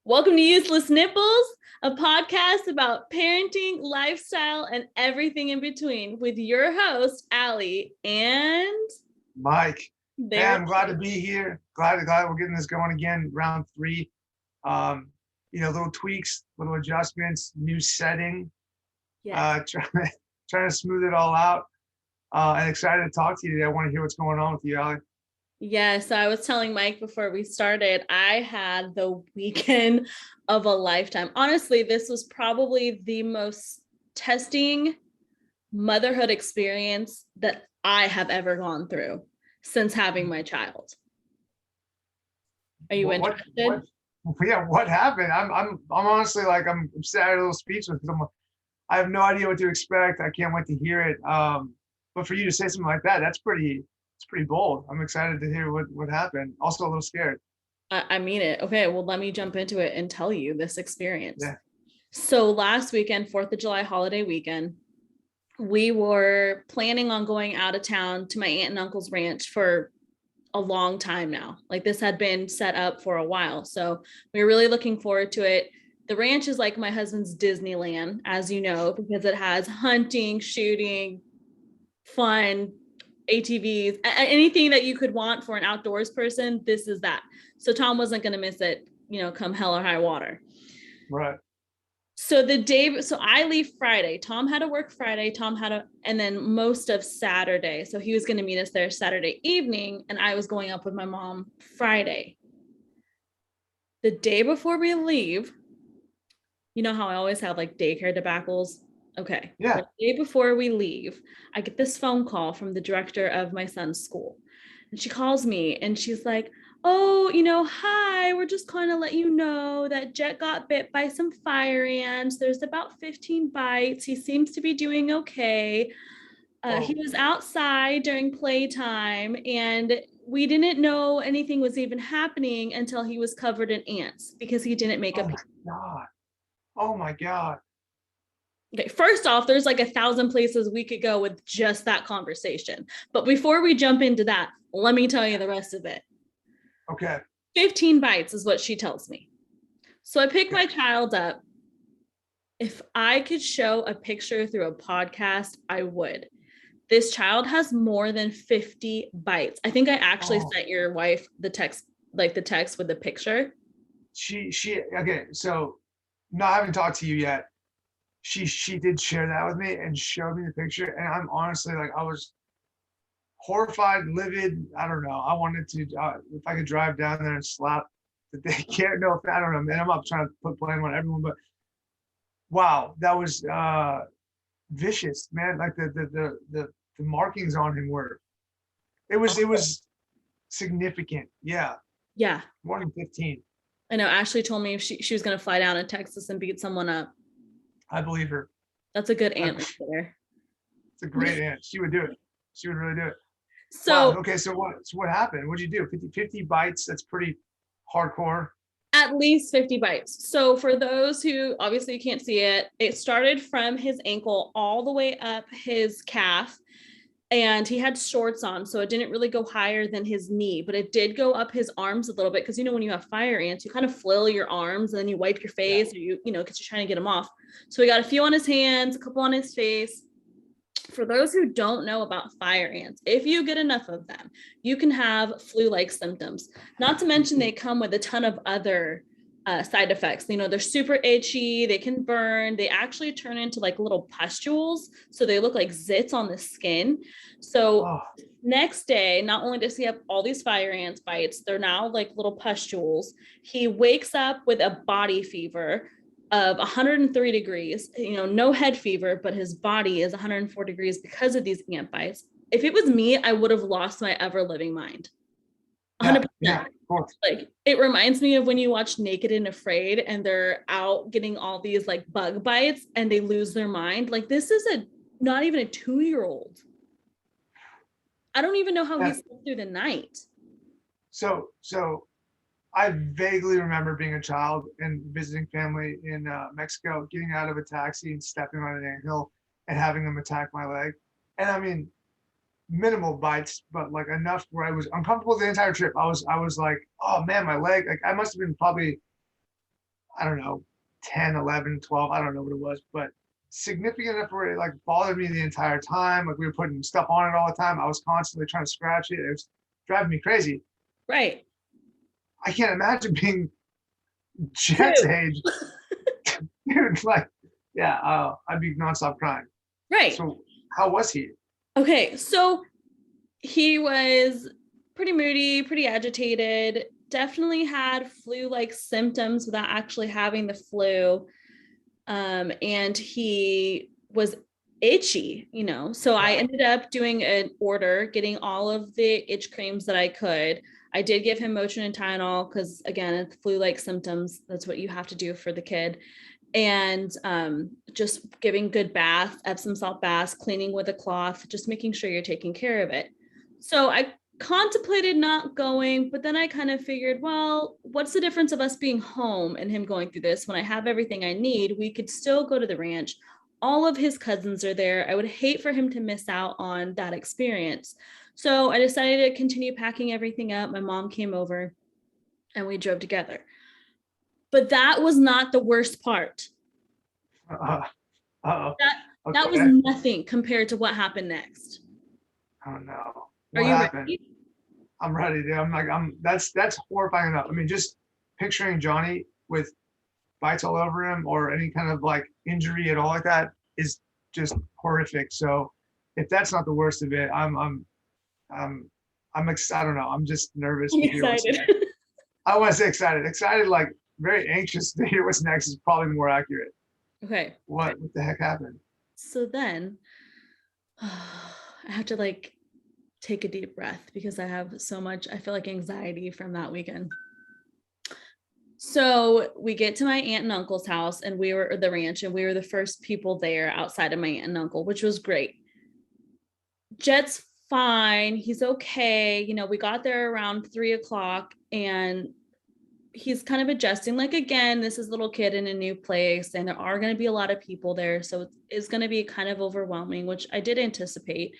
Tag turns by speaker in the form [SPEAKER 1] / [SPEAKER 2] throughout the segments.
[SPEAKER 1] Welcome to Useless Nipples, a podcast about parenting, lifestyle, and everything in between with your host, Allie, and
[SPEAKER 2] Mike. Hey,
[SPEAKER 1] there.
[SPEAKER 2] I'm glad to be here. Glad we're getting this going again, round three. Um, little tweaks, little adjustments, new setting,
[SPEAKER 1] Yes.
[SPEAKER 2] trying to smooth it all out. And excited to talk to you today. I want to hear what's going on with you, Allie.
[SPEAKER 1] Yes, so I was telling Mike before we started, I had the weekend of a lifetime. Honestly, this was probably the most testing motherhood experience that I have ever gone through since having my child. Are you interested?
[SPEAKER 2] What happened? I'm honestly like I'm sad, a little speechless because I have no idea what to expect. I can't wait to hear it. But for you to say something like that, it's pretty bold. I'm excited to hear what happened. Also a little scared.
[SPEAKER 1] I mean it. Okay, well, let me jump into it and tell you this experience.
[SPEAKER 2] Yeah.
[SPEAKER 1] So last weekend, 4th of July holiday weekend, we were planning on going out of town to my aunt and uncle's ranch for a long time now. Like this had been set up for a while. So we were really looking forward to it. The ranch is like my husband's Disneyland, as you know, because it has hunting, shooting, fun, ATVs, anything that you could want for an outdoors person. This is that. So Tom wasn't going to miss it, come hell or high water.
[SPEAKER 2] Right.
[SPEAKER 1] So I leave Friday. Tom had to work Friday. And then most of Saturday. So he was going to meet us there Saturday evening, and I was going up with my mom Friday. The day before we leave, you know how I always have like daycare debacles? Okay.
[SPEAKER 2] Yeah.
[SPEAKER 1] The day before we leave, I get this phone call from the director of my son's school. And she calls me and she's like, "Oh, hi, we're just kind of let you know that Jet got bit by some fire ants. There's about 15 bites. He seems to be doing okay. He was outside during playtime and we didn't know anything was even happening until he was covered in ants because he didn't make
[SPEAKER 2] Oh
[SPEAKER 1] a."
[SPEAKER 2] my God. Oh my God.
[SPEAKER 1] Okay, first off, there's like 1,000 places we could go with just that conversation. But before we jump into that, let me tell you the rest of it.
[SPEAKER 2] Okay.
[SPEAKER 1] 15 bites is what she tells me. So I pick my child up. If I could show a picture through a podcast, I would. This child has more than 50 bites. I think I actually sent your wife the text, like the text with the picture.
[SPEAKER 2] Okay, so not having talked to you yet, she did share that with me and showed me the picture, and I'm honestly like I was horrified, livid. I don't know. I wanted to if I could drive down there and slap the daycare. No, I don't know, man. I'm not trying to put blame on everyone, but wow, that was vicious, man. Like the markings on him were it was significant. Yeah,
[SPEAKER 1] Yeah.
[SPEAKER 2] more than 15.
[SPEAKER 1] I know Ashley told me she was going to fly down to Texas and beat someone up.
[SPEAKER 2] I believe her.
[SPEAKER 1] That's a good aunt right there.
[SPEAKER 2] It's a great aunt. She would do it. She would really do it.
[SPEAKER 1] So
[SPEAKER 2] wow. Okay. So what happened? What'd you do? 50 bites. That's pretty hardcore.
[SPEAKER 1] at least 50 bites. So for those who obviously you can't see it, it started from his ankle all the way up his calf. And he had shorts on, so it didn't really go higher than his knee, but it did go up his arms a little bit because when you have fire ants, you kind of flail your arms and then you wipe your face, or because you're trying to get them off. So we got a few on his hands, a couple on his face. For those who don't know about fire ants, if you get enough of them, you can have flu-like symptoms. Not to mention they come with a ton of other side effects. They're super itchy, they can burn, they actually turn into like little pustules, so they look like zits on the skin. So next day, not only does he have all these fire ants bites, they're now like little pustules. He wakes up with a body fever of 103 degrees, no head fever, but his body is 104 degrees because of these ant bites. If it was me, I would have lost my ever living mind. 100%.
[SPEAKER 2] Yeah, of course.
[SPEAKER 1] Like it reminds me of when you watch Naked and Afraid and they're out getting all these like bug bites and they lose their mind. Like this is not even a 2-year-old. I don't even know how he slept through the night.
[SPEAKER 2] So I vaguely remember being a child and visiting family in Mexico, getting out of a taxi and stepping on an anthill and having them attack my leg. And I mean, minimal bites, but like enough where I was uncomfortable the entire trip. I was like, oh man, my leg. Like I must have been probably I don't know, 10, 11, 12. I don't know what it was, but significant enough where it like bothered me the entire time. Like we were putting stuff on it all the time. I was constantly trying to scratch it. It was driving me crazy.
[SPEAKER 1] Right.
[SPEAKER 2] I can't imagine being Jet's
[SPEAKER 1] Two.
[SPEAKER 2] age. Dude, like, yeah, I'd be nonstop crying.
[SPEAKER 1] Right.
[SPEAKER 2] So how was he?
[SPEAKER 1] Okay. So he was pretty moody, pretty agitated, definitely had flu-like symptoms without actually having the flu. And he was itchy, So I ended up doing an order, getting all of the itch creams that I could. I did give him Motrin and Tylenol because, again, it's flu-like symptoms. That's what you have to do for the kid. And just giving good bath, Epsom salt baths, cleaning with a cloth, just making sure you're taking care of it. So I contemplated not going, but then I kind of figured, well, what's the difference of us being home and him going through this when I have everything I need? We could still go to the ranch. All of his cousins are there. I would hate for him to miss out on that experience. So I decided to continue packing everything up. My mom came over and we drove together. But that was not the worst part.
[SPEAKER 2] Uh,
[SPEAKER 1] That was
[SPEAKER 2] okay.
[SPEAKER 1] nothing compared to what happened next.
[SPEAKER 2] Oh no.
[SPEAKER 1] Are
[SPEAKER 2] What
[SPEAKER 1] you
[SPEAKER 2] happened?
[SPEAKER 1] ready?
[SPEAKER 2] I'm ready, dude. That's horrifying enough. I mean, just picturing Johnny with bites all over him or any kind of like injury at all like that is just horrific. So if that's not the worst of it, I don't know. I'm just nervous
[SPEAKER 1] I'm
[SPEAKER 2] to hear what's
[SPEAKER 1] excited.
[SPEAKER 2] next. I want to say excited. Excited, like very anxious to hear what's next is probably more accurate.
[SPEAKER 1] Okay.
[SPEAKER 2] What the heck happened?
[SPEAKER 1] So then I have to like take a deep breath because I have so much, I feel like anxiety from that weekend. So we get to my aunt and uncle's house and we were the ranch and we were the first people there outside of my aunt and uncle, which was great. Jet's fine. He's okay. We got there around 3:00 and he's kind of adjusting. Like, again, this is a little kid in a new place and there are going to be a lot of people there. So it's going to be kind of overwhelming, which I did anticipate.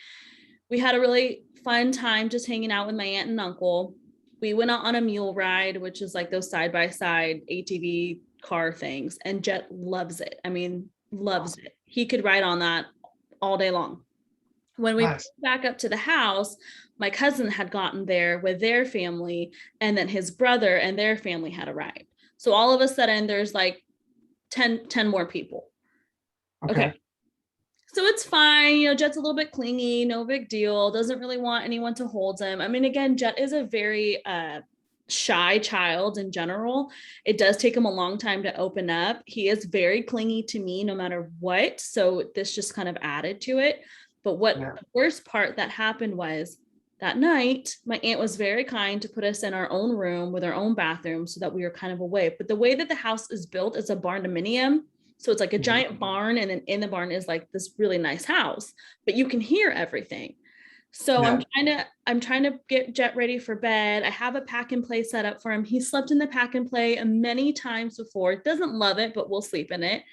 [SPEAKER 1] We had a really fun time just hanging out with my aunt and uncle. We went out on a mule ride, which is like those side-by-side ATV car things. And Jet loves it. I mean, loves it. He could ride on that all day long. When we
[SPEAKER 2] Nice.
[SPEAKER 1] back up to the house, my cousin had gotten there with their family, and then his brother and their family had arrived. So all of a sudden, there's like 10 more people. Okay. So it's fine. Jet's a little bit clingy, no big deal. Doesn't really want anyone to hold him. I mean, again, Jet is a very shy child in general. It does take him a long time to open up. He is very clingy to me no matter what. So this just kind of added to it. But the worst part that happened was that night, my aunt was very kind to put us in our own room with our own bathroom so that we were kind of away. But the way that the house is built is a barndominium. So it's like a giant barn, and then in the barn is like this really nice house, but you can hear everything. So I'm trying to get Jet ready for bed. I have a pack and play set up for him. He slept in the pack and play many times before. Doesn't love it, but will sleep in it.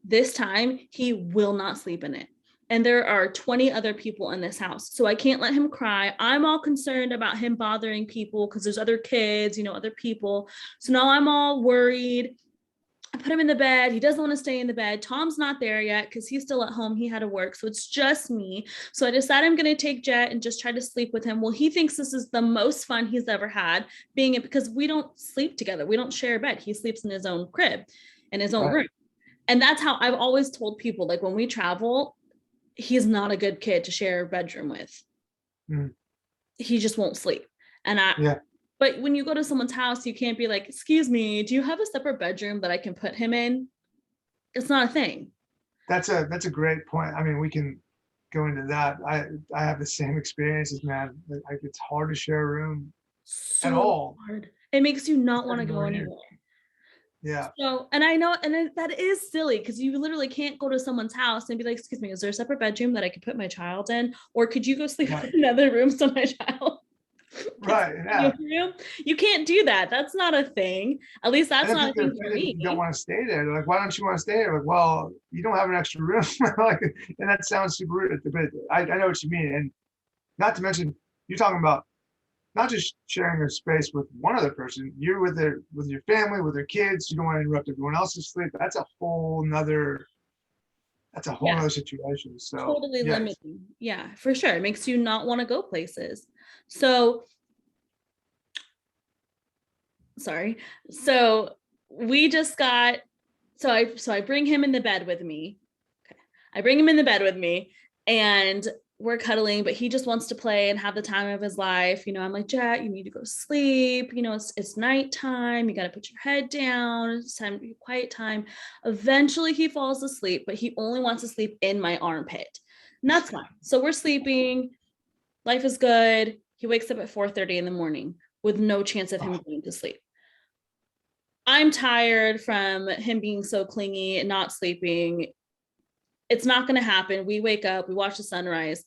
[SPEAKER 1] This time he will not sleep in it. And there are 20 other people in this house. So I can't let him cry. I'm all concerned about him bothering people because there's other kids, other people. So now I'm all worried. I put him in the bed. He doesn't want to stay in the bed. Tom's not there yet because he's still at home. He had to work. So it's just me. So I decided I'm going to take Jet and just try to sleep with him. Well, he thinks this is the most fun he's ever had being it because we don't sleep together. We don't share a bed. He sleeps in his own crib, in his own room. And that's how I've always told people, like when we travel, he's not a good kid to share a bedroom with. He just won't sleep. And But when you go to someone's house, you can't be like, excuse me, do you have a separate bedroom that I can put him in? It's not a thing.
[SPEAKER 2] That's a great point. I mean, we can go into that. I have the same experiences, man. Like it's hard to share a room at all.
[SPEAKER 1] Hard. It makes you not want to go anywhere.
[SPEAKER 2] Yeah.
[SPEAKER 1] So, and I know, and that is silly because you literally can't go to someone's house and be like, excuse me, is there a separate bedroom that I could put my child in? Or could you go sleep in another room so my child
[SPEAKER 2] Right. Yeah.
[SPEAKER 1] You can't do that. That's not a thing. At least that's not a thing for me.
[SPEAKER 2] You don't want to stay there. They're like, why don't you want to stay there? Like, well, you don't have an extra room. Like, and that sounds super rude, but I know what you mean. And not to mention, you're talking about not just sharing a space with one other person, you're with your family, with their kids. You don't want to interrupt everyone else's sleep. That's a whole
[SPEAKER 1] Yeah,
[SPEAKER 2] other situation. So
[SPEAKER 1] totally
[SPEAKER 2] yes.
[SPEAKER 1] limiting. Yeah, for sure. It makes you not want to go places. So, sorry. So we just got so I bring him in the bed with me. Okay. I bring him in the bed with me and we're cuddling, but he just wants to play and have the time of his life. I'm like, Jet, you need to go to sleep. It's nighttime. You got to put your head down. It's time to be quiet time. Eventually he falls asleep, but he only wants to sleep in my armpit. And that's fine. So we're sleeping. Life is good. He wakes up at 4:30 in the morning with no chance of him going to sleep. I'm tired from him being so clingy and not sleeping. It's not going to happen. We wake up, we watch the sunrise,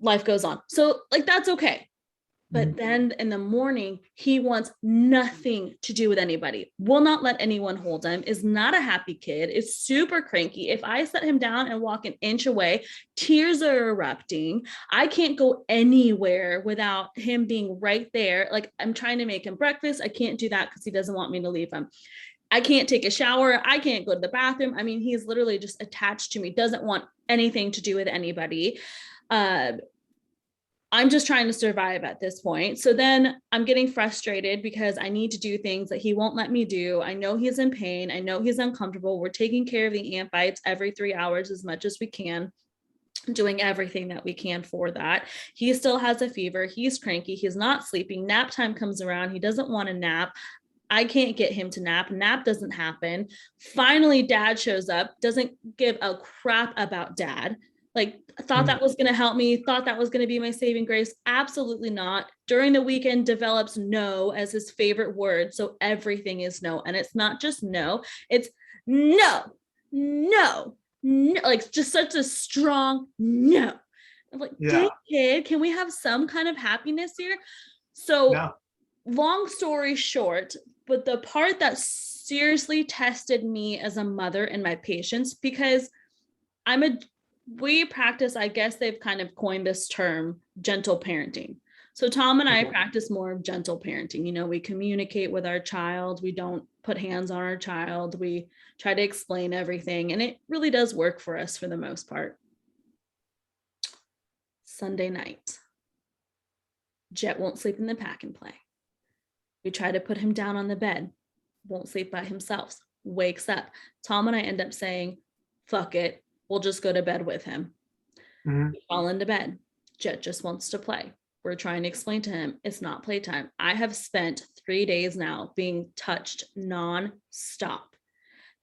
[SPEAKER 1] life goes on. So, like, that's okay. But then in the morning, he wants nothing to do with anybody, will not let anyone hold him, is not a happy kid, is super cranky. If I set him down and walk an inch away, tears are erupting. I can't go anywhere without him being right there. Like, I'm trying to make him breakfast. I can't do that because he doesn't want me to leave him. I can't take a shower. I can't go to the bathroom. I mean, he's literally just attached to me, doesn't want anything to do with anybody. I'm just trying to survive at this point. So then I'm getting frustrated because I need to do things that he won't let me do. I know he's in pain. I know he's uncomfortable. We're taking care of the ant bites every 3 hours as much as we can, doing everything that we can for that. He still has a fever. He's cranky. He's not sleeping. Nap time comes around. He doesn't want to nap. I can't get him to nap. Nap doesn't happen. Finally, dad shows up, doesn't give a crap about dad. Like, thought that was going to help me, thought that was going to be my saving grace. Absolutely not. During the weekend, develops no as his favorite word. So everything is no. And it's not just no, it's no, no, no. Like, just such a strong no. I'm like, dang kid, can we have some kind of happiness here? So, long story short, but the part that seriously tested me as a mother and my patience, because we practice, I guess they've kind of coined this term, gentle parenting. So Tom and I practice more of gentle parenting. We communicate with our child. We don't put hands on our child. We try to explain everything. And it really does work for us for the most part. Sunday night, Jet won't sleep in the pack and play. We try to put him down on the bed, won't sleep by himself, wakes up. Tom and I end up saying, fuck it, we'll just go to bed with him. We fall into bed. Jet just wants to play. We're trying to explain to him it's not playtime. I have spent 3 days now being touched non-stop,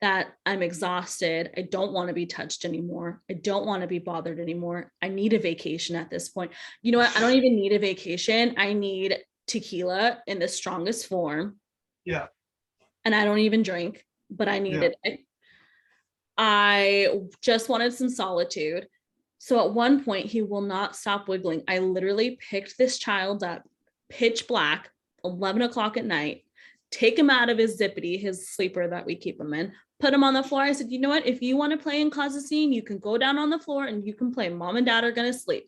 [SPEAKER 1] that I'm exhausted. I don't want to be touched anymore. I don't want to be bothered anymore. I need a vacation at this point. You know what? I don't even need a vacation. I need tequila in the strongest form.
[SPEAKER 2] Yeah.
[SPEAKER 1] And I don't even drink, but I needed it. I just wanted some solitude. So at one point, he will not stop wiggling. I literally picked this child up, pitch black, 11 o'clock at night, take him out of his zippity, his sleeper that we keep him in, put him on the floor. I said, you know what? If you want to play and cause a scene, you can go down on the floor and you can play. Mom and dad are going to sleep.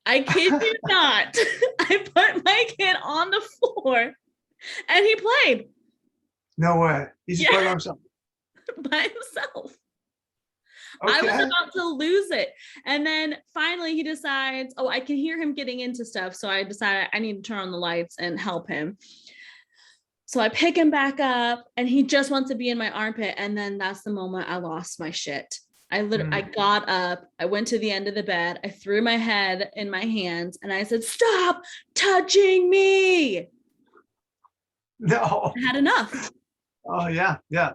[SPEAKER 1] I kid you not. I put my kid on the floor and he played.
[SPEAKER 2] No way. He just played by himself.
[SPEAKER 1] By himself. Okay. I was about to lose it. And then finally he decides, I can hear him getting into stuff. So I decided I need to turn on the lights and help him. So I pick him back up and he just wants to be in my armpit. And then that's the moment I lost my shit. I got up, I went to the end of the bed, I threw my head in my hands and I said, stop touching me.
[SPEAKER 2] No.
[SPEAKER 1] I had enough.
[SPEAKER 2] Oh yeah. Yeah.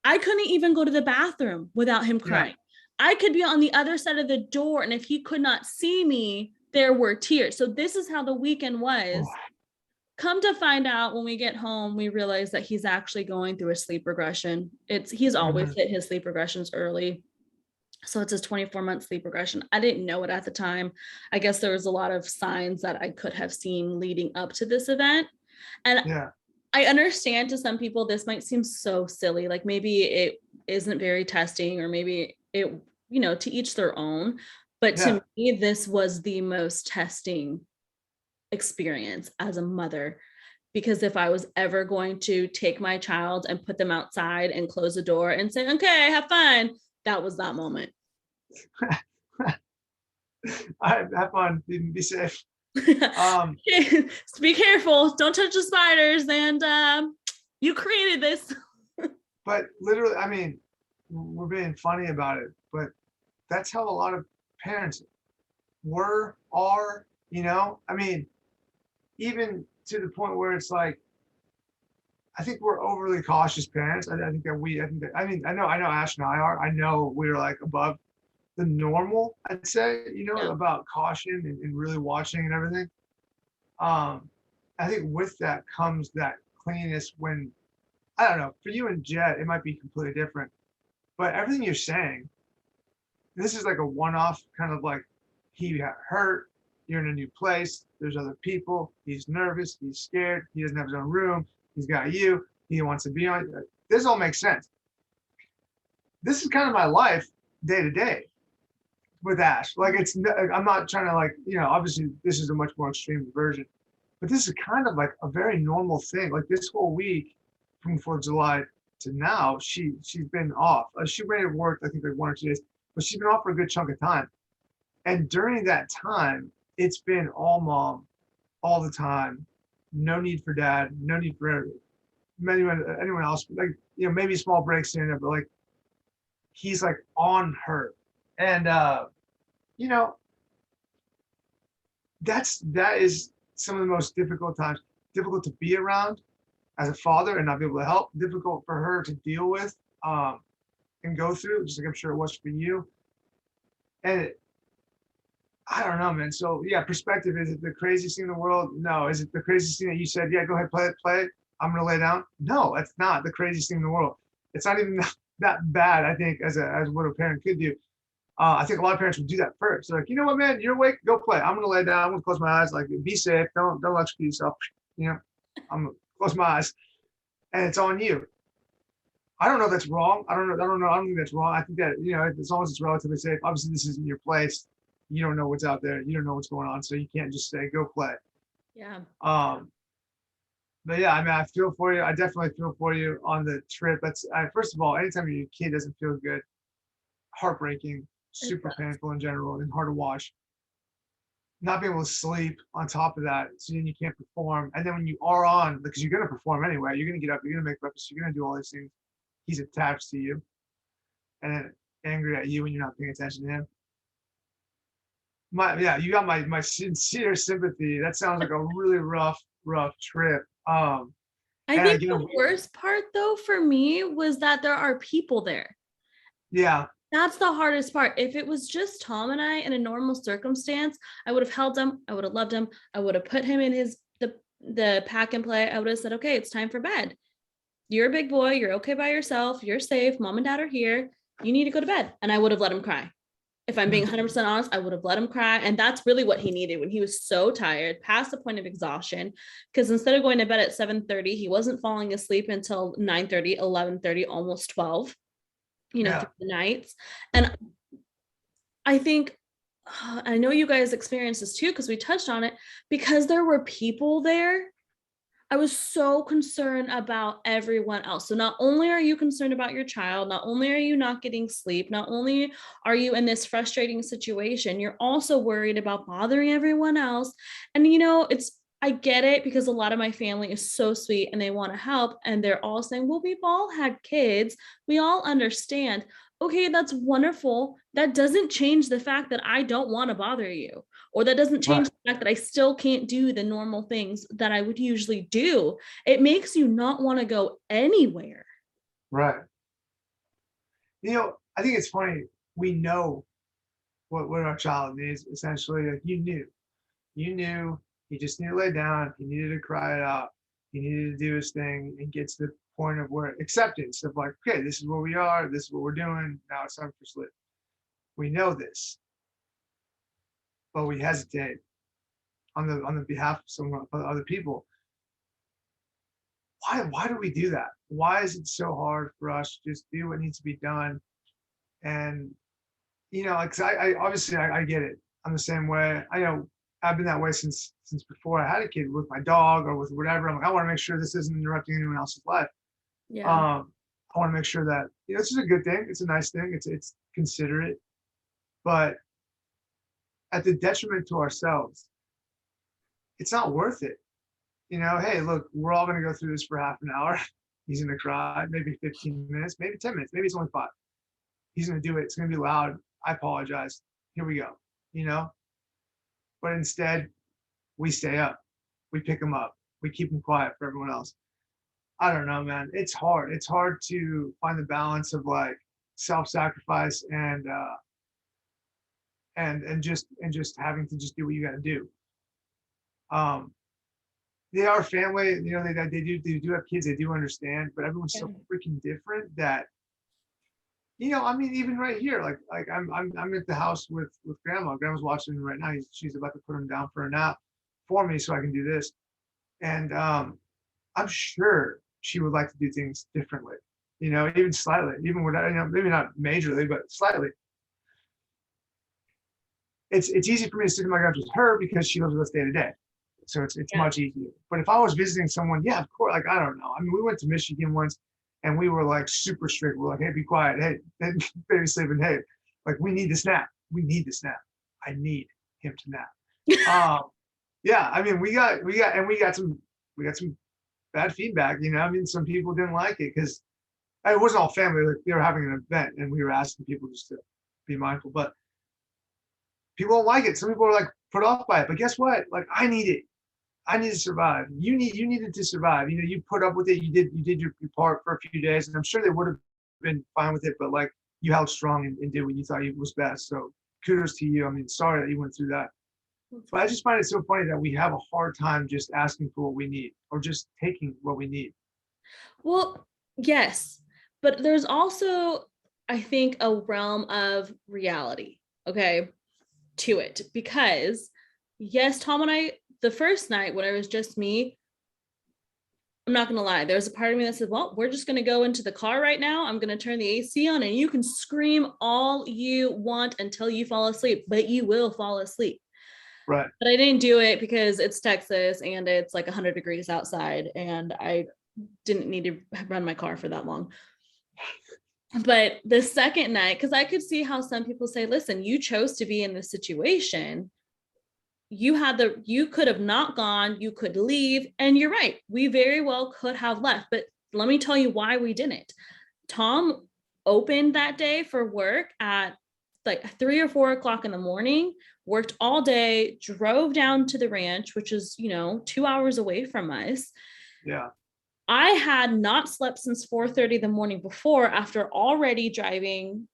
[SPEAKER 1] I couldn't even go to the bathroom without him crying. I could be on the other side of the door, and if he could not see me, there were tears. So this is how the weekend was. Come to find out, when we get home, we realize that he's actually going through a sleep regression. He's always hit his sleep regressions early. So it's his 24-month sleep regression. I didn't know it at the time. I guess there was a lot of signs that I could have seen leading up to this event. And I understand to some people, this might seem so silly. Like maybe it isn't very testing, or maybe it, to each their own. But to me, this was the most testing experience as a mother, because if I was ever going to take my child and put them outside and close the door and say, okay, have fun, that was that moment.
[SPEAKER 2] All right, have fun. Be safe. Um,
[SPEAKER 1] Be careful, don't touch the spiders, and you created this.
[SPEAKER 2] but literally, I mean, we're being funny about it, but that's how a lot of parents are, you know? I mean, even to the point where it's like, I think we're overly cautious parents. I think that I mean, I know Ash and I are. I know we're like above the normal, I'd say,
[SPEAKER 1] Yeah.
[SPEAKER 2] about caution and really watching and everything. Um, I think with that comes that cleanliness when, I don't know, for you and Jet, it might be completely different, but everything you're saying, this is like a one-off kind of like he got hurt, you're in a new place, there's other people, he's nervous, he's scared, he doesn't have his own room, he's got you, he wants to be on. This all makes sense. This is kind of my life day to day with Ash. Like I'm not trying to like, obviously this is a much more extreme version, but this is kind of like a very normal thing. Like this whole week from 4th of July to now, she's been off. She may have worked, I think like 1 or 2 days, but she's been off for a good chunk of time. And during that time, it's been all mom all the time. No need for dad, no need for anyone else. Like, maybe small breaks in it, but like he's like on her. And you know, that is some of the most difficult times, difficult to be around as a father and not be able to help, difficult for her to deal with and go through, just like I'm sure it was for you. And I don't know, man. So yeah, perspective, is it the craziest thing in the world? No. Is it the craziest thing that you said, yeah, go ahead, play it. I'm gonna lay down? No, it's not the craziest thing in the world. It's not even that bad, I think, as what a parent could do. I think a lot of parents would do that first. They're like, you know what, man, you're awake, go play. I'm gonna lay down, I'm gonna close my eyes, like be safe, don't electrocute yourself. I'm gonna close my eyes. And it's on you. I don't know if that's wrong. I don't think that's wrong. I think that, as long as it's relatively safe, obviously this isn't your place. You don't know what's out there. You don't know what's going on. So you can't just say, go play.
[SPEAKER 1] Yeah.
[SPEAKER 2] But yeah, I mean, I feel for you. I definitely feel for you on the trip. First of all, anytime your kid doesn't feel good, heartbreaking, super painful in general, and hard to watch. Not being able to sleep on top of that, so then you can't perform. And then when you are on, because you're going to perform anyway, you're going to get up, you're going to make breakfast, you're going to do all these things. He's attached to you and angry at you when you're not paying attention to him. You got my sincere sympathy. That sounds like a really rough trip.
[SPEAKER 1] I think the worst part though for me was that there are people there.
[SPEAKER 2] Yeah.
[SPEAKER 1] That's the hardest part. If it was just Tom and I in a normal circumstance, I would have held him. I would have loved him. I would have put him in the pack and play. I would have said, okay, it's time for bed. You're a big boy. You're okay by yourself. You're safe. Mom and dad are here. You need to go to bed. And I would have let him cry. If I'm being 100% honest, I would have let him cry. And that's really what he needed when he was so tired, past the point of exhaustion. Because instead of going to bed at 7:30, he wasn't falling asleep until 9:30, 11:30, almost 12, through the nights. And I think, I know you guys experienced this too, because we touched on it, because there were people there. I was so concerned about everyone else. So not only are you concerned about your child, not only are you not getting sleep, not only are you in this frustrating situation, you're also worried about bothering everyone else. And I get it, because a lot of my family is so sweet and they want to help. And they're all saying, well, we've all had kids. We all understand. Okay, that's wonderful. That doesn't change the fact that I don't want to bother you, or that doesn't change the fact that I still can't do the normal things that I would usually do. It makes you not want to go anywhere.
[SPEAKER 2] Right. I think it's funny. We know what our child needs, essentially. Like you knew he just needed to lay down. He needed to cry it out. He needed to do his thing and get to the point of where acceptance of like, okay, this is where we are. This is what we're doing. Now it's time for sleep. We know this, but we hesitate on the behalf of some other people. Why do we do that? Why is it so hard for us to just do what needs to be done? And because I obviously I get it. I'm the same way. I know I've been that way since before I had a kid with my dog or with whatever. I'm like, I want to make sure this isn't interrupting anyone else's life.
[SPEAKER 1] Yeah.
[SPEAKER 2] I want to make sure that, this is a good thing. It's a nice thing. It's considerate, but at the detriment to ourselves, it's not worth it. Hey, look, we're all going to go through this for half an hour. He's going to cry, maybe 15 minutes, maybe 10 minutes, maybe it's only 5. He's going to do it. It's going to be loud. I apologize. Here we go. But instead, we stay up. We pick him up. We keep him quiet for everyone else. I don't know, man. It's hard. It's hard to find the balance of like self-sacrifice and just having to just do what you got to do. They are family, they do have kids, they do understand, but everyone's so freaking different that, even right here, like I'm at the house with grandma. Grandma's watching right now. She's about to put him down for a nap for me so I can do this. And I'm sure she would like to do things differently, even slightly, even without, maybe not majorly, but slightly. It's easy for me to sit in my couch with her because she lives with us day to day. So it's much easier. But if I was visiting someone, yeah, of course, like, I don't know. We went to Michigan once and we were like super strict. We're like, hey, be quiet. Hey, baby sleeping. Hey, like, we need this nap. We need this nap. I need him to nap. Yeah, we got some bad feedback, some people didn't like it because it wasn't all family. Like, they were having an event and we were asking people just to be mindful, but people don't like it. Some people are like put off by it, but guess what? Like, I need it. I need to survive. You needed to survive. You put up with it. You did your part for a few days, and I'm sure they would have been fine with it, but like, you held strong and did what you thought was best. So kudos to you. Sorry that you went through that. But I just find it so funny that we have a hard time just asking for what we need or just taking what we need.
[SPEAKER 1] Well, yes, but there's also, I think, a realm of reality, okay, to it, because yes, Tom and I, the first night when it was just me, I'm not gonna lie, there was a part of me that said, well, we're just gonna go into the car right now. I'm gonna turn the AC on and you can scream all you want until you fall asleep, but you will fall asleep.
[SPEAKER 2] Right.
[SPEAKER 1] But I didn't do it because it's Texas and it's like 100 degrees outside and I didn't need to run my car for that long. But the second night, because I could see how some people say, listen, you chose to be in this situation. You could have not gone, you could leave. And you're right, we very well could have left. But let me tell you why we didn't. Tom opened that day for work at like 3 or 4 o'clock in the morning, worked all day, drove down to the ranch, which is, 2 hours away from us.
[SPEAKER 2] Yeah.
[SPEAKER 1] I had not slept since 4:30 the morning before, after already driving,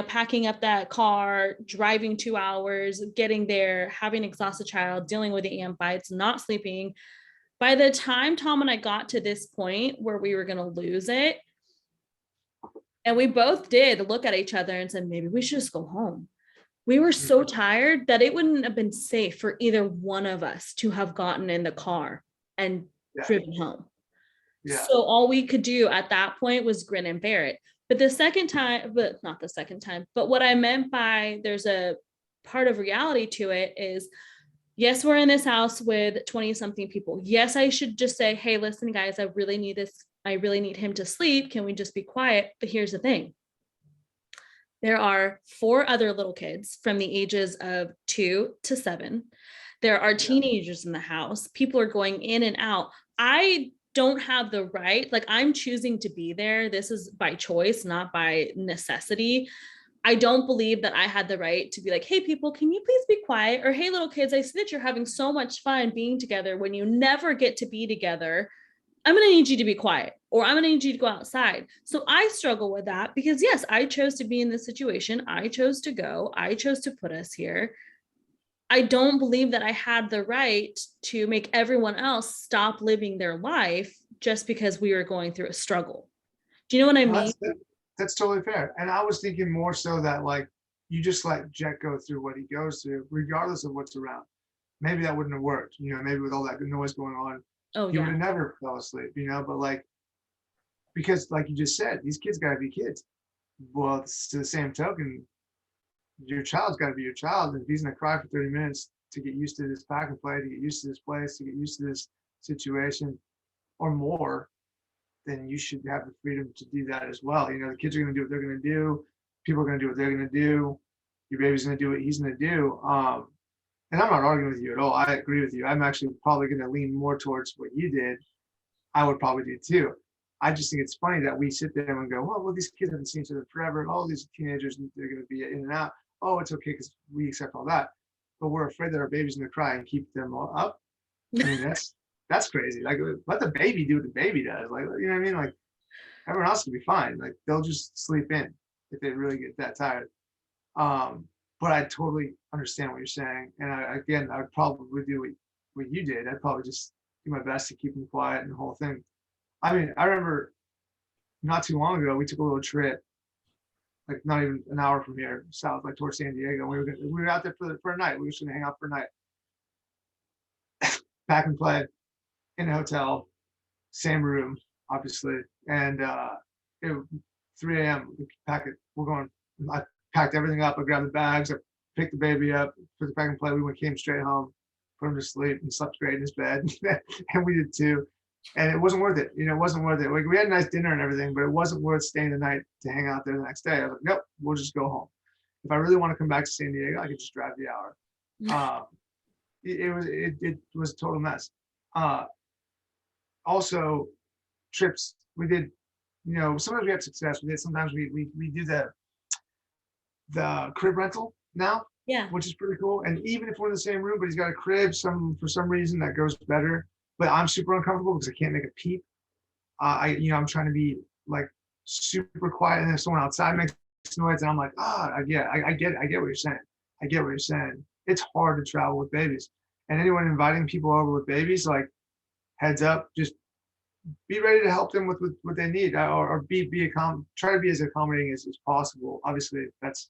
[SPEAKER 1] packing up that car, driving 2 hours, getting there, having an exhausted child, dealing with the ant bites, not sleeping. By the time Tom and I got to this point where we were going to lose it, and we both did look at each other and said, maybe we should just go home. We were so tired that it wouldn't have been safe for either one of us to have gotten in the car and driven home. Yeah. So all we could do at that point was grin and bear it. But the second time, but not the second time, but what I meant by there's a part of reality to it is, yes, we're in this house with 20 something people. Yes, I should just say, hey, listen, guys, I really need this. I really need him to sleep. Can we just be quiet? But here's the thing. There are 4 other little kids from the ages of 2 to 7. There are teenagers in the house. People are going in and out. I don't have the right, like, I'm choosing to be there. This is by choice, not by necessity. I don't believe that I had the right to be like, hey, people, can you please be quiet? Or, hey, little kids, I see that you're having so much fun being together when you never get to be together. I'm going to need you to be quiet, or I'm going to need you to go outside. So I struggle with that because, yes, I chose to be in this situation. I chose to go. I chose to put us here. I don't believe that I had the right to make everyone else stop living their life just because we were going through a struggle. Do you know what I mean?
[SPEAKER 2] That's totally fair. And I was thinking more so that, like, you just let Jet go through what he goes through, regardless of what's around. Maybe that wouldn't have worked, maybe with all that good noise going on. He would have never fell asleep, but like, because like you just said, these kids gotta be kids. Well, to the same token, your child's gotta be your child. And if he's gonna cry for 30 minutes to get used to this pack and play, to get used to this place, to get used to this situation or more, then you should have the freedom to do that as well. You know, the kids are going to do what they're going to do. People are going to do what they're going to do. Your baby's going to do what he's going to do. And I'm not arguing with you at all. I agree with you. I'm actually probably going to lean more towards what you did. I would probably do too. I just think it's funny that we sit there and go, well, these kids haven't seen each other forever. All these teenagers, they're going to be in and out. Oh, it's okay because we accept all that. But we're afraid that our baby's going to cry and keep them all up. I mean, that's crazy. Like, let the baby do what the baby does. Like, you know what I mean? Like, everyone else will be fine. Like, they'll just sleep in if they really get that tired. But I totally understand what you're saying. And I would probably do what you did. I'd probably just do my best to keep them quiet and the whole thing. I mean, I remember not too long ago, we took a little trip, like not even an hour from here, south, like towards San Diego. We were out there for a night. We were just gonna hang out for a night, pack and play in a hotel, same room, obviously. And it was 3 a.m. We pack it. We're going. I packed everything up. I grabbed the bags. I picked the baby up, put the pack and play. We came straight home, put him to sleep, and slept great in his bed. And we did too. And it wasn't worth it. You know, it wasn't worth it. Like, we had a nice dinner and everything, but it wasn't worth staying the night to hang out there the next day. I was like, nope, we'll just go home. If I really want to come back to San Diego, I could just drive the hour. It was a total mess. Also, trips we did. You know, sometimes we have success with it. Sometimes we do the crib rental now,
[SPEAKER 1] Yeah.
[SPEAKER 2] which is pretty cool. And even if we're in the same room, but he's got a crib, for some reason that goes better. But I'm super uncomfortable because I can't make a peep. I'm trying to be like super quiet, and then someone outside makes noise, and I'm like, I get what you're saying. I get what you're saying. It's hard to travel with babies, and anyone inviting people over with babies, like, heads up, just be ready to help them with what they need, or try to be as accommodating as possible. Obviously, that's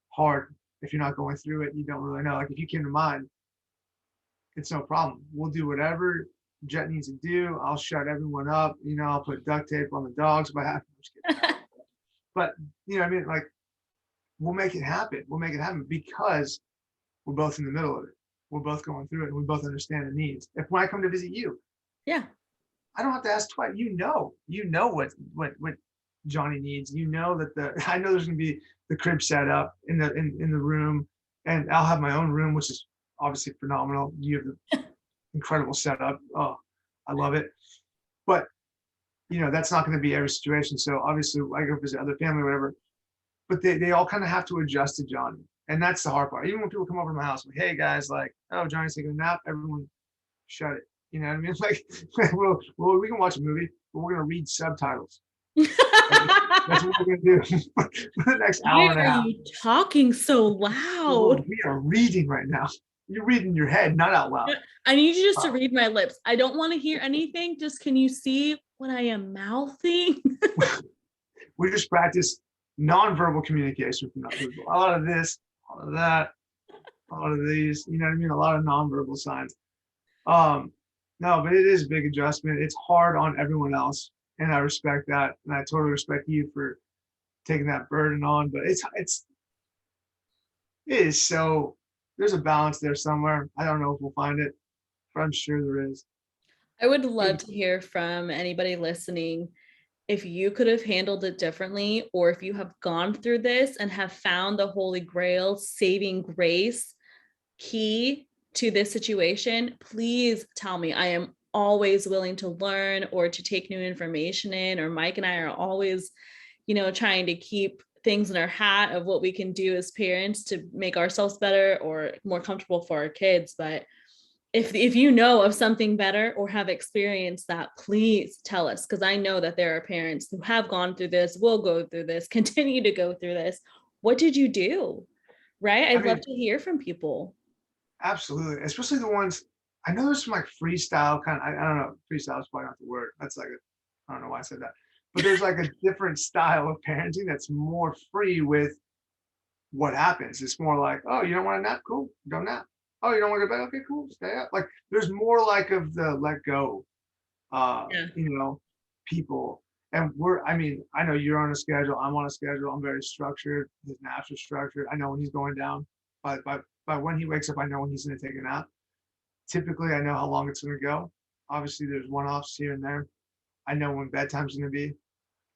[SPEAKER 2] hard if you're not going through it. You don't really know. Like, if you came to mind, it's no problem. We'll do whatever Jet needs to do. I'll shut everyone up. You know, I'll put duct tape on the dogs if I have to. But you know what I mean? Like, we'll make it happen. We'll make it happen because we're both in the middle of it. We're both going through it, and we both understand the needs. If when I come to visit you,
[SPEAKER 1] Yeah.
[SPEAKER 2] I don't have to ask twice. You know what Johnny needs. You know that I know there's gonna be the crib set up in the room, and I'll have my own room, which is obviously phenomenal. You have the incredible setup. Oh, I love it. But you know, that's not going to be every situation. So obviously I go visit other family or whatever, but they all kind of have to adjust to Johnny. And that's the hard part. Even when people come over to my house, like, hey guys, like, oh, Johnny's taking a nap, everyone shut it. You know what I mean? Like, well, we can watch a movie, but we're going to read subtitles. That's what we're going to do for the next hour and a half.
[SPEAKER 1] Why are you talking so loud?
[SPEAKER 2] We are reading right now. You're reading in your head, not out loud.
[SPEAKER 1] I need you just to read my lips. I don't want to hear anything. Just, can you see what I am mouthing?
[SPEAKER 2] We just practice nonverbal communication from that. A lot of this, a lot of that, a lot of these, you know what I mean? A lot of nonverbal signs. No, but it is a big adjustment. It's hard on everyone else, and I respect that. And I totally respect you for taking that burden on. But it is so, there's a balance there somewhere. I don't know if we'll find it, but I'm sure there is.
[SPEAKER 1] I would love to hear from anybody listening if you could have handled it differently, or if you have gone through this and have found the Holy Grail saving grace key to this situation. Please tell me. I am always willing to learn or to take new information in, or Mike and I are always, trying to keep things in our hat of what we can do as parents to make ourselves better or more comfortable for our kids. But if you know of something better or have experienced that, please tell us, because I know that there are parents who have gone through this, will go through this, continue to go through this. What did you do? Right? I'd love to hear from people.
[SPEAKER 2] Absolutely. Especially the ones, I know there's some like freestyle kind of, I don't know, freestyle is probably not the word. That's like, I don't know why I said that. But there's like a different style of parenting that's more free with what happens. It's more like, oh, you don't want to nap? Cool, don't nap. Oh, you don't want to go to bed? Okay, cool, stay up. Like, there's more like of the let go, people. And I know you're on a schedule. I'm on a schedule. I'm very structured. His naps are structured. I know when he's going down by By when he wakes up, I know when he's going to take a nap. Typically, I know how long it's going to go. Obviously, there's one-offs here and there. I know when bedtime's going to be.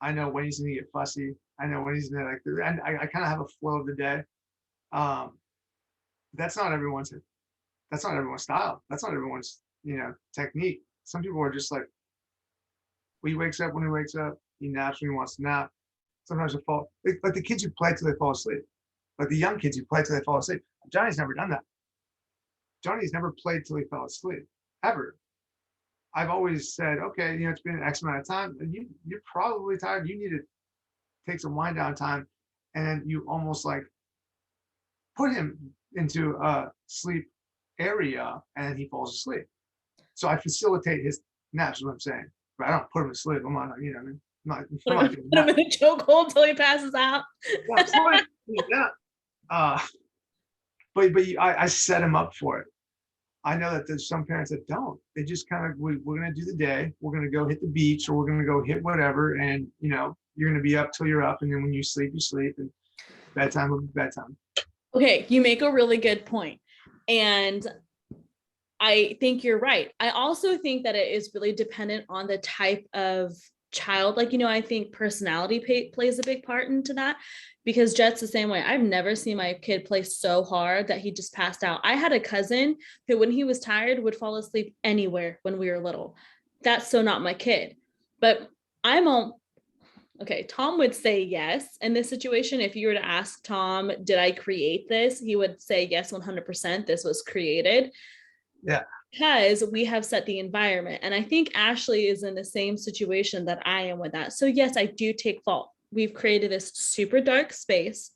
[SPEAKER 2] I know when he's going to get fussy. I know when he's going to and I kind of have a flow of the day. Um, that's not everyone's. That's not everyone's style. That's not everyone's, technique. Some people are just like, he wakes up when he wakes up. He naps when he wants to nap. Sometimes they fall. Like the kids who play till they fall asleep. Like the young kids who play till they fall asleep. Johnny's never done that. Johnny's never played till he fell asleep, ever. I've always said, okay, it's been an X amount of time. And you're probably tired. You need to take some wind down time. And then you almost like put him into a sleep area and he falls asleep. So I facilitate his naps, is what I'm saying. But I don't put him to sleep. I'm not, I'm not
[SPEAKER 1] Put him in the chokehold until he passes out.
[SPEAKER 2] Yeah. But I set him up for it. I know that there's some parents that don't. They just kind of, we're going to do the day. We're going to go hit the beach, or we're going to go hit whatever. And, you're going to be up till you're up. And then when you sleep, you sleep. And bedtime will be bedtime.
[SPEAKER 1] Okay, you make a really good point. And I think you're right. I also think that it is really dependent on the type of child. Like, I think personality plays a big part into that, because Jet's the same way. I've never seen my kid play so hard that he just passed out. I had a cousin who, when he was tired, would fall asleep anywhere when we were little. That's so not my kid. But okay, Tom would say yes in this situation. If you were to ask Tom, did I create this? He would say yes, 100%. This was created.
[SPEAKER 2] Yeah.
[SPEAKER 1] Because we have set the environment. And I think Ashley is in the same situation that I am with that. So yes, I do take fault. We've created this super dark space,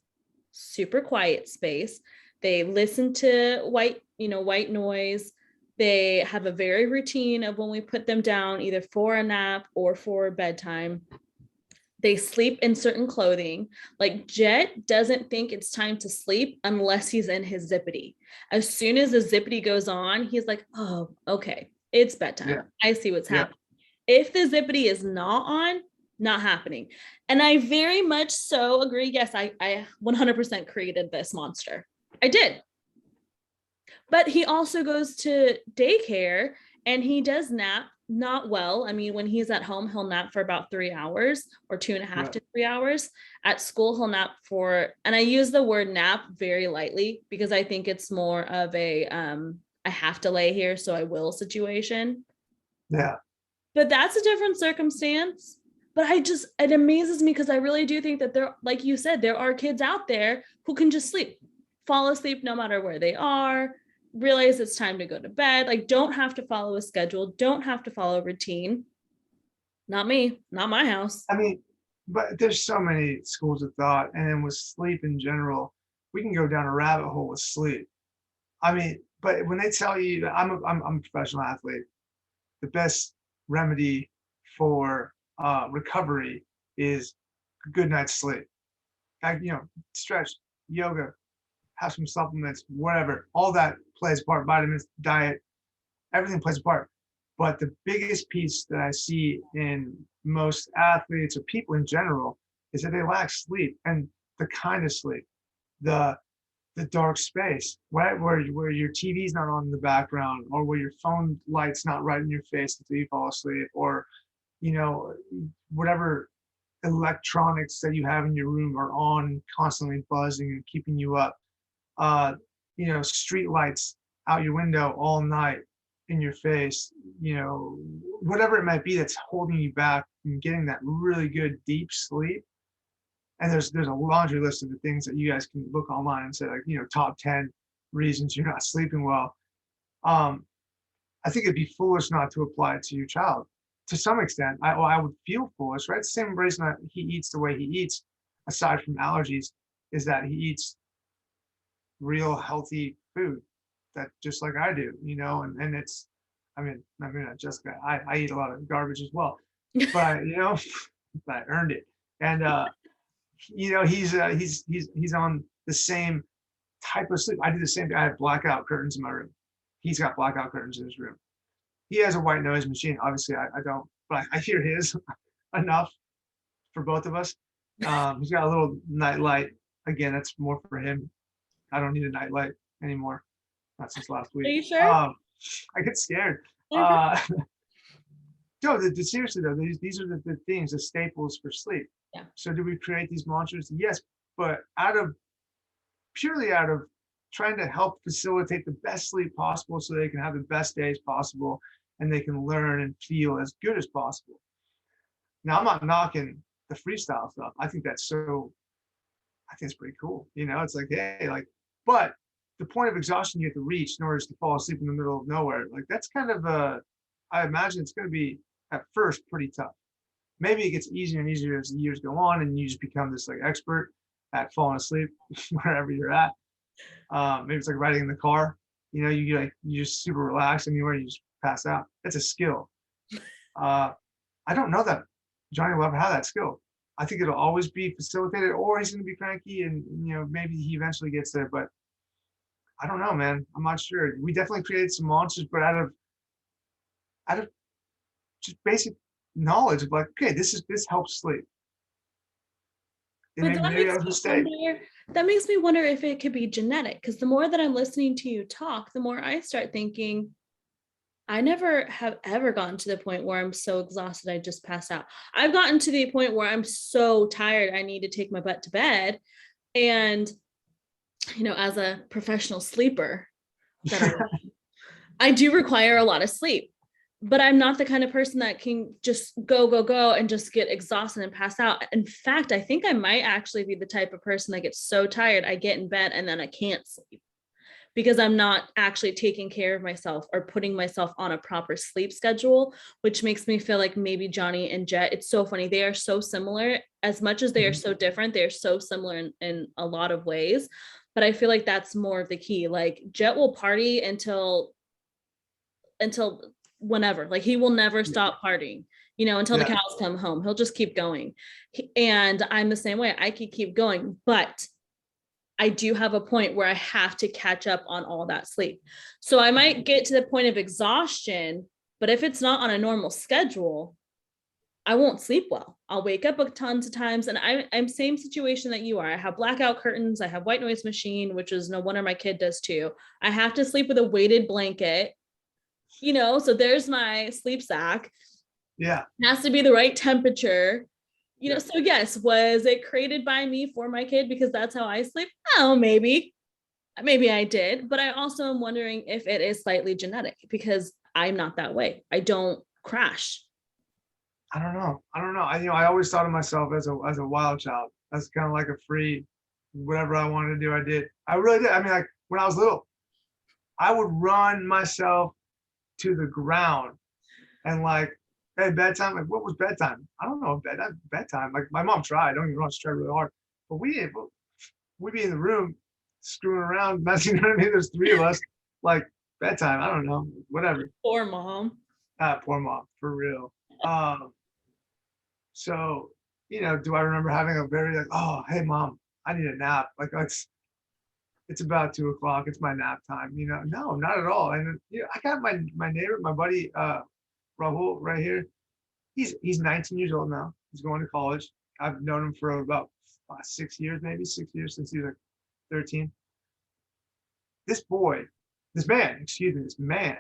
[SPEAKER 1] super quiet space. They listen to white noise. They have a very routine of when we put them down, either for a nap or for bedtime. They sleep in certain clothing. Like Jet doesn't think it's time to sleep unless he's in his zippity. As soon as the zippity goes on, he's like, oh, okay, it's bedtime. Yeah. I see what's happening. If the zippity is not on, not happening. And I very much so agree. Yes, I 100% created this monster. I did. But he also goes to daycare and he does nap. Not well. I mean, when he's at home, he'll nap for about 3 hours or 2.5 to 3 hours. At school, he'll nap and I use the word nap very lightly because I think it's more of a, I have to lay here, so I will situation.
[SPEAKER 2] Yeah.
[SPEAKER 1] But that's a different circumstance. But it amazes me because I really do think that there, like you said, there are kids out there who can just fall asleep no matter where they are. Realize it's time to go to bed, like don't have to follow a schedule, don't have to follow a routine. Not me, not my house.
[SPEAKER 2] I mean, but there's so many schools of thought, and then with sleep in general, we can go down a rabbit hole with sleep. I mean, but when they tell you that I'm a professional athlete, the best remedy for recovery is a good night's sleep. Stretch, yoga, have some supplements, whatever, all that plays a part, vitamins, diet, everything plays a part. But the biggest piece that I see in most athletes or people in general is that they lack sleep, and the kind of sleep, the dark space, right? Where your TV's not on in the background, or where your phone light's not right in your face until you fall asleep, or, whatever electronics that you have in your room are on constantly buzzing and keeping you up. Street lights out your window all night in your face, whatever it might be that's holding you back from getting that really good deep sleep. And there's a laundry list of the things that you guys can look online and say, like, top 10 reasons you're not sleeping well. I think it'd be foolish not to apply it to your child. To some extent, I would feel foolish, right? It's the same reason that he eats the way he eats, aside from allergies, is that he eats real healthy food that just like I do, and it's, I mean, Jessica, I eat a lot of garbage as well, but but I earned it. And he's on the same type of sleep. I do the same thing. I have blackout curtains in my room. He's got blackout curtains in his room. He has a white noise machine. Obviously I don't, but I hear his enough for both of us. He's got a little night light. Again, that's more for him. I don't need a night light. anymore. Not since last
[SPEAKER 1] Are
[SPEAKER 2] week.
[SPEAKER 1] you sure?
[SPEAKER 2] I get scared.
[SPEAKER 1] Okay.
[SPEAKER 2] No, seriously though, these are the things, the staples for sleep.
[SPEAKER 1] Yeah.
[SPEAKER 2] So do we create these monsters? Yes, but purely out of trying to help facilitate the best sleep possible so they can have the best days possible and they can learn and feel as good as possible. Now, I'm not knocking the freestyle stuff. I think it's pretty cool. It's like, hey, like, but the point of exhaustion you have to reach in order to fall asleep in the middle of nowhere, like that's kind of I imagine it's going to be at first pretty tough. Maybe it gets easier and easier as the years go on and you just become this like expert at falling asleep wherever you're at. Maybe it's like riding in the car. You just super relax anywhere, you just pass out. That's a skill. I don't know that Johnny will ever have that skill. I think it'll always be facilitated, or he's going to be cranky, and maybe he eventually gets there. But I don't know, man. I'm not sure. We definitely created some monsters, but out of just basic knowledge of like, okay, this helps sleep.
[SPEAKER 1] But
[SPEAKER 2] Maybe that was a mistake.
[SPEAKER 1] That makes me wonder if it could be genetic, because the more that I'm listening to you talk, the more I start thinking, I never have ever gotten to the point where I'm so exhausted I just pass out. I've gotten to the point where I'm so tired I need to take my butt to bed. And, as a professional sleeper, I do require a lot of sleep. But I'm not the kind of person that can just go and just get exhausted and pass out. In fact, I think I might actually be the type of person that gets so tired, I get in bed and then I can't sleep because I'm not actually taking care of myself or putting myself on a proper sleep schedule, which makes me feel like maybe Johnny and Jet, it's so funny. They are so similar. As much as they are so different, they're so similar in a lot of ways. But I feel like that's more of the key. Like Jet will party until whenever, like he will never stop partying, until the cows come home. He'll just keep going. And I'm the same way. I could keep going, but I do have a point where I have to catch up on all that sleep. So I might get to the point of exhaustion, but if it's not on a normal schedule, I won't sleep well. I'll wake up tons of times, and I'm same situation that you are. I have blackout curtains. I have white noise machine, which is no wonder my kid does too. I have to sleep with a weighted blanket. So there's my sleep sack.
[SPEAKER 2] Yeah.
[SPEAKER 1] It has to be the right temperature. So yes, was it created by me for my kid because that's how I sleep? Oh, maybe I did. But I also am wondering if it is slightly genetic because I'm not that way. I don't crash.
[SPEAKER 2] I don't know. I always thought of myself as a wild child. That's kind of like a free, whatever I wanted to do, I did. I really did. I mean, like when I was little, I would run myself to the ground and like, hey, bedtime. Like, what was bedtime? I don't know. Bedtime. Like my mom tried. Don't even know, she tried really hard. But we'd be in the room screwing around, messing. You know what I mean? There's three of us. Like bedtime. I don't know. Whatever.
[SPEAKER 1] Poor mom.
[SPEAKER 2] Poor mom, for real. So do I remember having a very like, oh, hey mom, I need a nap. Like it's about 2:00. It's my nap time. No, not at all. And I got my neighbor, my buddy, Rahul right here. He's 19 years old now. He's going to college. I've known him for about 6 years, maybe 6 years since he was like 13. This man,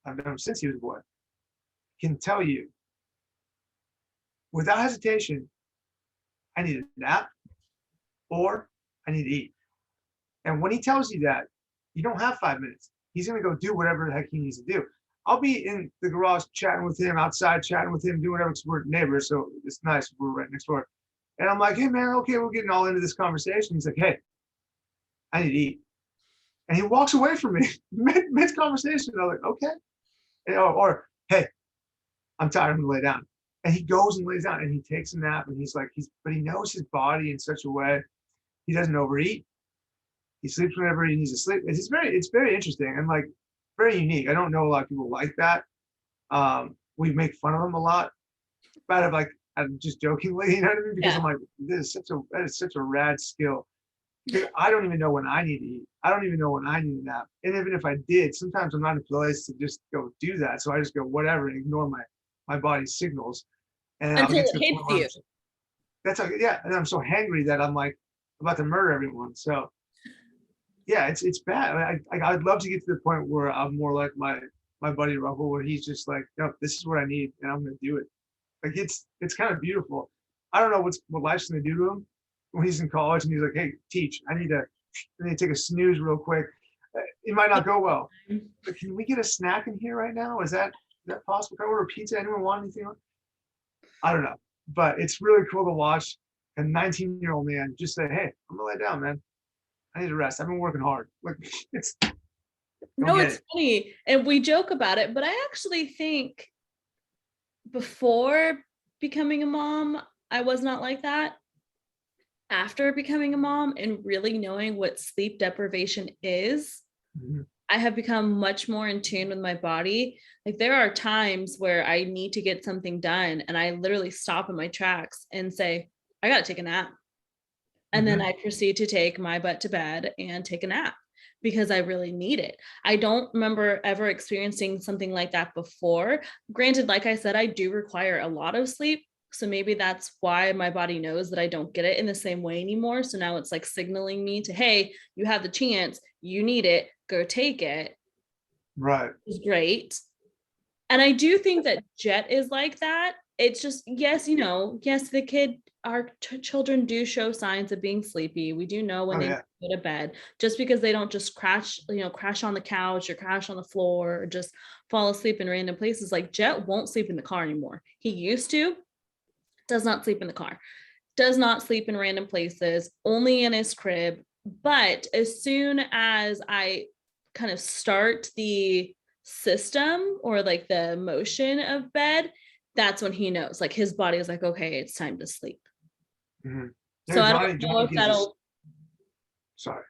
[SPEAKER 2] I've known him since he was a boy, can tell you without hesitation, I need a nap or I need to eat. And when he tells you that, you don't have 5 minutes. He's going to go do whatever the heck he needs to do. I'll be in the garage chatting with him, outside chatting with him, doing whatever, because we're neighbors, so it's nice. We're right next door. And I'm like, hey, man, okay, we're getting all into this conversation. He's like, hey, I need to eat. And he walks away from me mid-conversation. I'm like, okay. Or, hey, I'm tired, I'm going to lay down. And he goes and lays down and he takes a nap, and but he knows his body in such a way. He doesn't overeat. He sleeps whenever he needs to sleep. It's very interesting and like very unique. I don't know a lot of people like that. We make fun of him a lot, out of like, just jokingly, you know what I mean? Because I'm like, that is such a rad skill. Because I don't even know when I need to eat. I don't even know when I need a nap. And even if I did, sometimes I'm not in a place to just go do that. So I just go whatever and ignore my body's signals. And
[SPEAKER 1] until it hits you.
[SPEAKER 2] That's like, yeah. And I'm so hangry that I'm like about to murder everyone. So yeah, it's bad. I'd love to get to the point where I'm more like my buddy Ruffle, where he's just like, no, this is what I need, and I'm gonna do it. Like it's kind of beautiful. I don't know what life's gonna do to him when he's in college and he's like, hey, teach, I need to take a snooze real quick. It might not go well. But can we get a snack in here right now? Is that possible? Can I order pizza? Anyone want anything? I don't know. But it's really cool to watch a 19-year-old man just say, hey, I'm gonna lay down, man. I need to rest. I've been working hard. Like it's
[SPEAKER 1] No,
[SPEAKER 2] get
[SPEAKER 1] it's
[SPEAKER 2] it.
[SPEAKER 1] funny. And we joke about it, but I actually think before becoming a mom, I was not like that. After becoming a mom and really knowing what sleep deprivation is,
[SPEAKER 2] Mhm.
[SPEAKER 1] I have become much more in tune with my body. Like there are times where I need to get something done and I literally stop in my tracks and say, I got to take a nap. And then
[SPEAKER 2] Mhm.
[SPEAKER 1] I proceed to take my butt to bed and take a nap because I really need it. I don't remember ever experiencing something like that before. Granted, like I said, I do require a lot of sleep. So maybe that's why my body knows that I don't get it in the same way anymore. So now it's like signaling me to, hey, you have the chance, you need it, go take it.
[SPEAKER 2] Right.
[SPEAKER 1] It's great. And I do think that Jet is like that. It's just, yes, yes, the kid, our children do show signs of being sleepy. We do know when
[SPEAKER 2] Oh
[SPEAKER 1] they
[SPEAKER 2] yeah.
[SPEAKER 1] go to bed, just because they don't just crash on the couch or crash on the floor or just fall asleep in random places. Like Jet won't sleep in the car anymore. He used to, does not sleep in the car, does not sleep in random places, only in his crib. But as soon as I kind of start the system or like the motion of bed, that's when he knows. Like his body is like, okay, it's time to sleep.
[SPEAKER 2] Mhm. Yeah,
[SPEAKER 1] So I don't know
[SPEAKER 2] Johnny
[SPEAKER 1] if
[SPEAKER 2] gives us.
[SPEAKER 1] that'll.
[SPEAKER 2] Sorry,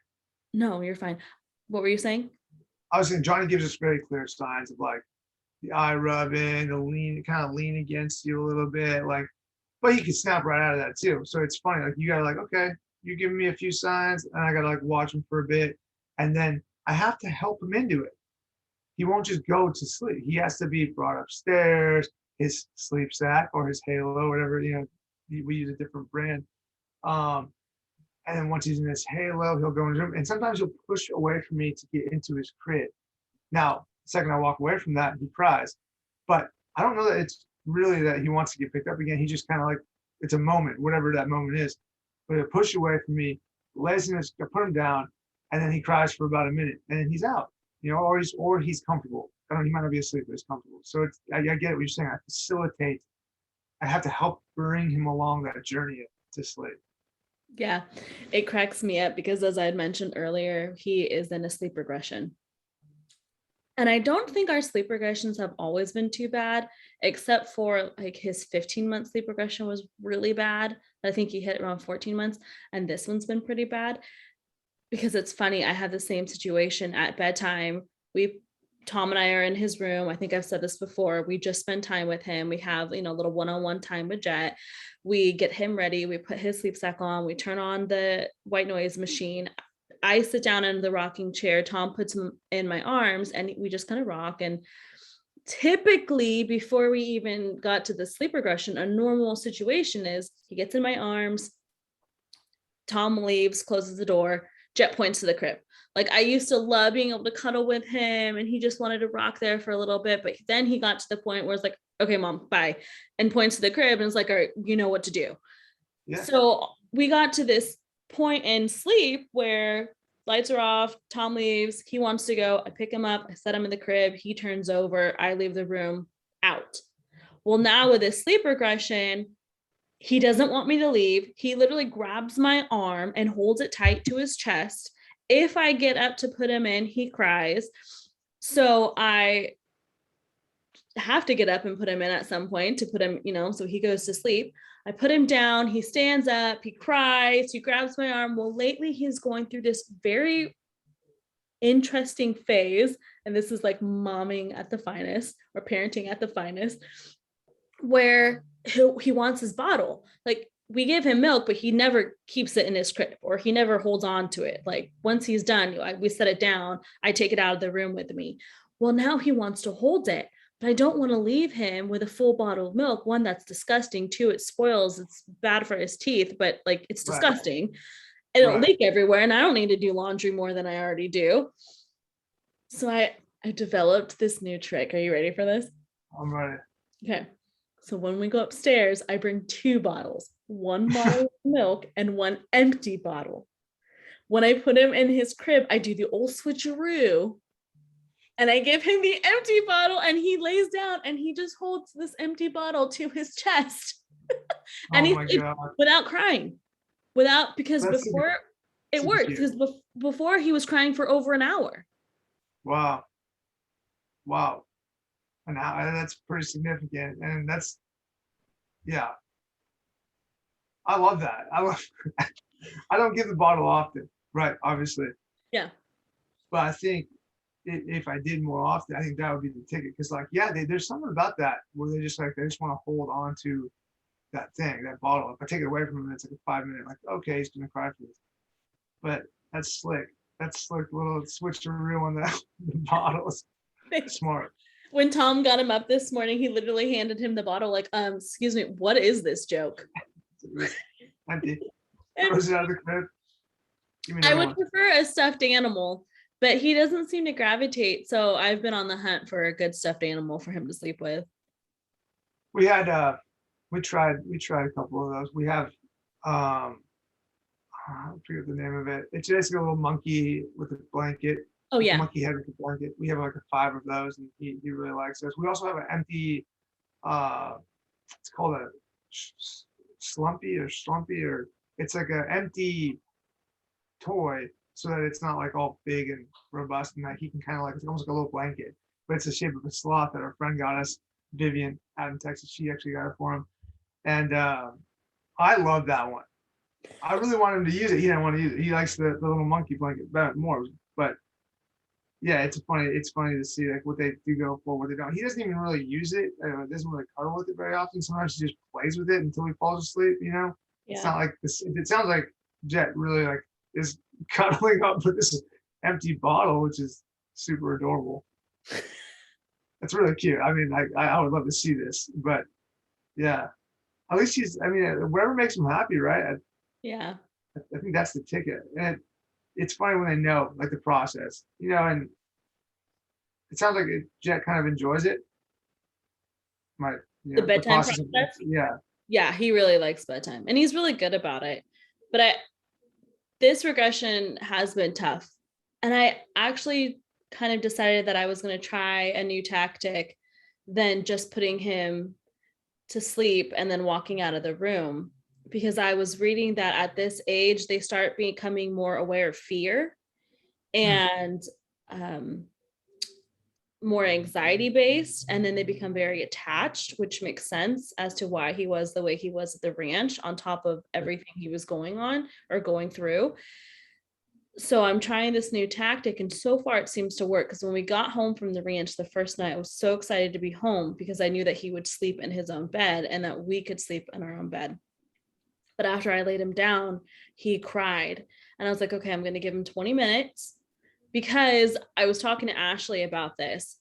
[SPEAKER 1] No, you're fine. What were you saying?
[SPEAKER 2] I was saying Johnny gives us very clear signs of like the eye rubbing, the lean, kind of lean against you a little bit, like. But he can snap right out of that too. So it's funny. Like you gotta like, okay, you're giving me a few signs, and I gotta like watch him for a bit, and then I have to help him into it. He won't just go to sleep. He has to be brought upstairs, his sleep sack or his halo, whatever, we use a different brand. Um, and then once he's in his halo, he'll go in his room. And sometimes he'll push away from me to get into his crib. Now, the second I walk away from that, he cries. But I don't know that it's really that he wants to get picked up again. He just kind of like, it's a moment, whatever that moment is. But he'll push away from me, lays in his, I put him down, and then he cries for about a minute, and then he's out. Or he's comfortable. I don't know, he might not be asleep, but he's comfortable. So I get what you're saying. I facilitate, I have to help bring him along that journey to sleep.
[SPEAKER 1] Yeah, it cracks me up because as I had mentioned earlier, he is in a sleep regression. And I don't think our sleep regressions have always been too bad, except for like his 15-month sleep regression was really bad. I think he hit around 14 months, and this one's been pretty bad. Because it's funny, I had the same situation at bedtime. Tom and I are in his room. I think I've said this before. We just spend time with him. We have, a little one-on-one time with Jet. We get him ready. We put his sleep sack on. We turn on the white noise machine. I sit down in the rocking chair. Tom puts him in my arms and we just kind of rock. And typically, before we even got to the sleep regression, a normal situation is he gets in my arms, Tom leaves, closes the door, Jet points to the crib. Like I used to love being able to cuddle with him and he just wanted to rock there for a little bit. But then he got to the point where it's like, okay, mom, bye. And points to the crib and it's like, all right, you know what to do.
[SPEAKER 2] Yeah.
[SPEAKER 1] So we got to this point in sleep where lights are off, Tom leaves, he wants to go. I pick him up, I set him in the crib, he turns over, I leave the room, out. Well, now with this sleep regression, he doesn't want me to leave. He literally grabs my arm and holds it tight to his chest. If I get up to put him in, he cries. So I have to get up and put him in at some point to put him, so he goes to sleep. I put him down. He stands up. He cries. He grabs my arm. Well, lately he's going through this very interesting phase. And this is like momming at the finest or parenting at the finest, where he wants his bottle. Like we give him milk, but he never keeps it in his crib or he never holds on to it. Like once he's done, we set it down. I take it out of the room with me. Well, now he wants to hold it, but I don't want to leave him with a full bottle of milk. One, that's disgusting. Two, it spoils. It's bad for his teeth, but like it's
[SPEAKER 2] Right.
[SPEAKER 1] disgusting. It'll
[SPEAKER 2] Right.
[SPEAKER 1] leak everywhere and I don't need to do laundry more than I already do. So I developed this new trick. Are you ready for this?
[SPEAKER 2] I'm ready.
[SPEAKER 1] Okay. So when we go upstairs, I bring two bottles, one bottle of milk and one empty bottle. When I put him in his crib, I do the old switcheroo and I give him the empty bottle and he lays down and he just holds this empty bottle to his chest. And
[SPEAKER 2] Oh my God.
[SPEAKER 1] without crying, because
[SPEAKER 2] That's super,
[SPEAKER 1] before it
[SPEAKER 2] super
[SPEAKER 1] worked,
[SPEAKER 2] cute.
[SPEAKER 1] because before he was crying for over an hour.
[SPEAKER 2] Wow. Wow. And that's pretty significant. And that's, yeah, I love that. I love, I don't give the bottle often, right? Obviously.
[SPEAKER 1] Yeah.
[SPEAKER 2] But I think if I did more often, I think that would be the ticket. Cause like, yeah, there's something about that where they just like, they just want to hold on to that thing, that bottle. If I take it away from him, it's like a 5 minute, like, okay, he's gonna cry for this. But that's slick. That's slick little switcheroo on the bottles. Smart.
[SPEAKER 1] When Tom got him up this morning, he literally handed him the bottle, like, excuse me, what is this joke?
[SPEAKER 2] Empty. Throws it out of the crib. Give me
[SPEAKER 1] I
[SPEAKER 2] another
[SPEAKER 1] would
[SPEAKER 2] one.
[SPEAKER 1] prefer a stuffed animal, but he doesn't seem to gravitate. So I've been on the hunt for a good stuffed animal for him to sleep with.
[SPEAKER 2] We had we tried a couple of those. We have I forget the name of it. It's basically a little monkey with a blanket,
[SPEAKER 1] Oh
[SPEAKER 2] like a
[SPEAKER 1] yeah.
[SPEAKER 2] monkey head with a blanket. We have like a 5 of those, and he really likes those. We also have an empty uh it's called a slumpy, or it's like an empty toy so that it's not like all big and robust, and like he can kind of like, it's almost like a little blanket, but it's the shape of a sloth that our friend got us, Vivian out in Texas. She actually got it for him. And I love that one. I really want him to use it. He didn't want to use it. He likes the little monkey blanket better more. But yeah, it's funny to see like what they do go for, what they don't. He doesn't even really use it. Doesn't really cuddle with it very often. Sometimes he just plays with it until he falls asleep. It's
[SPEAKER 1] Yeah.
[SPEAKER 2] not like this. It sounds like Jet really like is cuddling up with this empty bottle, which is super adorable. It's really cute. I mean, I would love to see this, but yeah, at least I mean, whatever makes him happy, right?
[SPEAKER 1] Yeah.
[SPEAKER 2] I think that's the ticket. And it's funny when they know like the process, and it sounds like Jet kind of enjoys it. My,
[SPEAKER 1] The
[SPEAKER 2] the
[SPEAKER 1] bedtime
[SPEAKER 2] process.
[SPEAKER 1] process.
[SPEAKER 2] Yeah.
[SPEAKER 1] Yeah, he really likes bedtime and he's really good about it. But this regression has been tough. And I actually kind of decided that I was going to try a new tactic than just putting him to sleep and then walking out of the room, because I was reading that at this age they start becoming more aware of fear
[SPEAKER 2] Hmm.
[SPEAKER 1] and um, more anxiety based, and then they become very attached, which makes sense as to why he was the way he was at the ranch on top of everything he was going on or going through. So I'm trying this new tactic and so far it seems to work, because when we got home from the ranch the first night, I was so excited to be home because I knew that he would sleep in his own bed and that we could sleep in our own bed. But after I laid him down, he cried and I was like, okay, I'm going to give him 20 minutes, because I was talking to Ashley about this.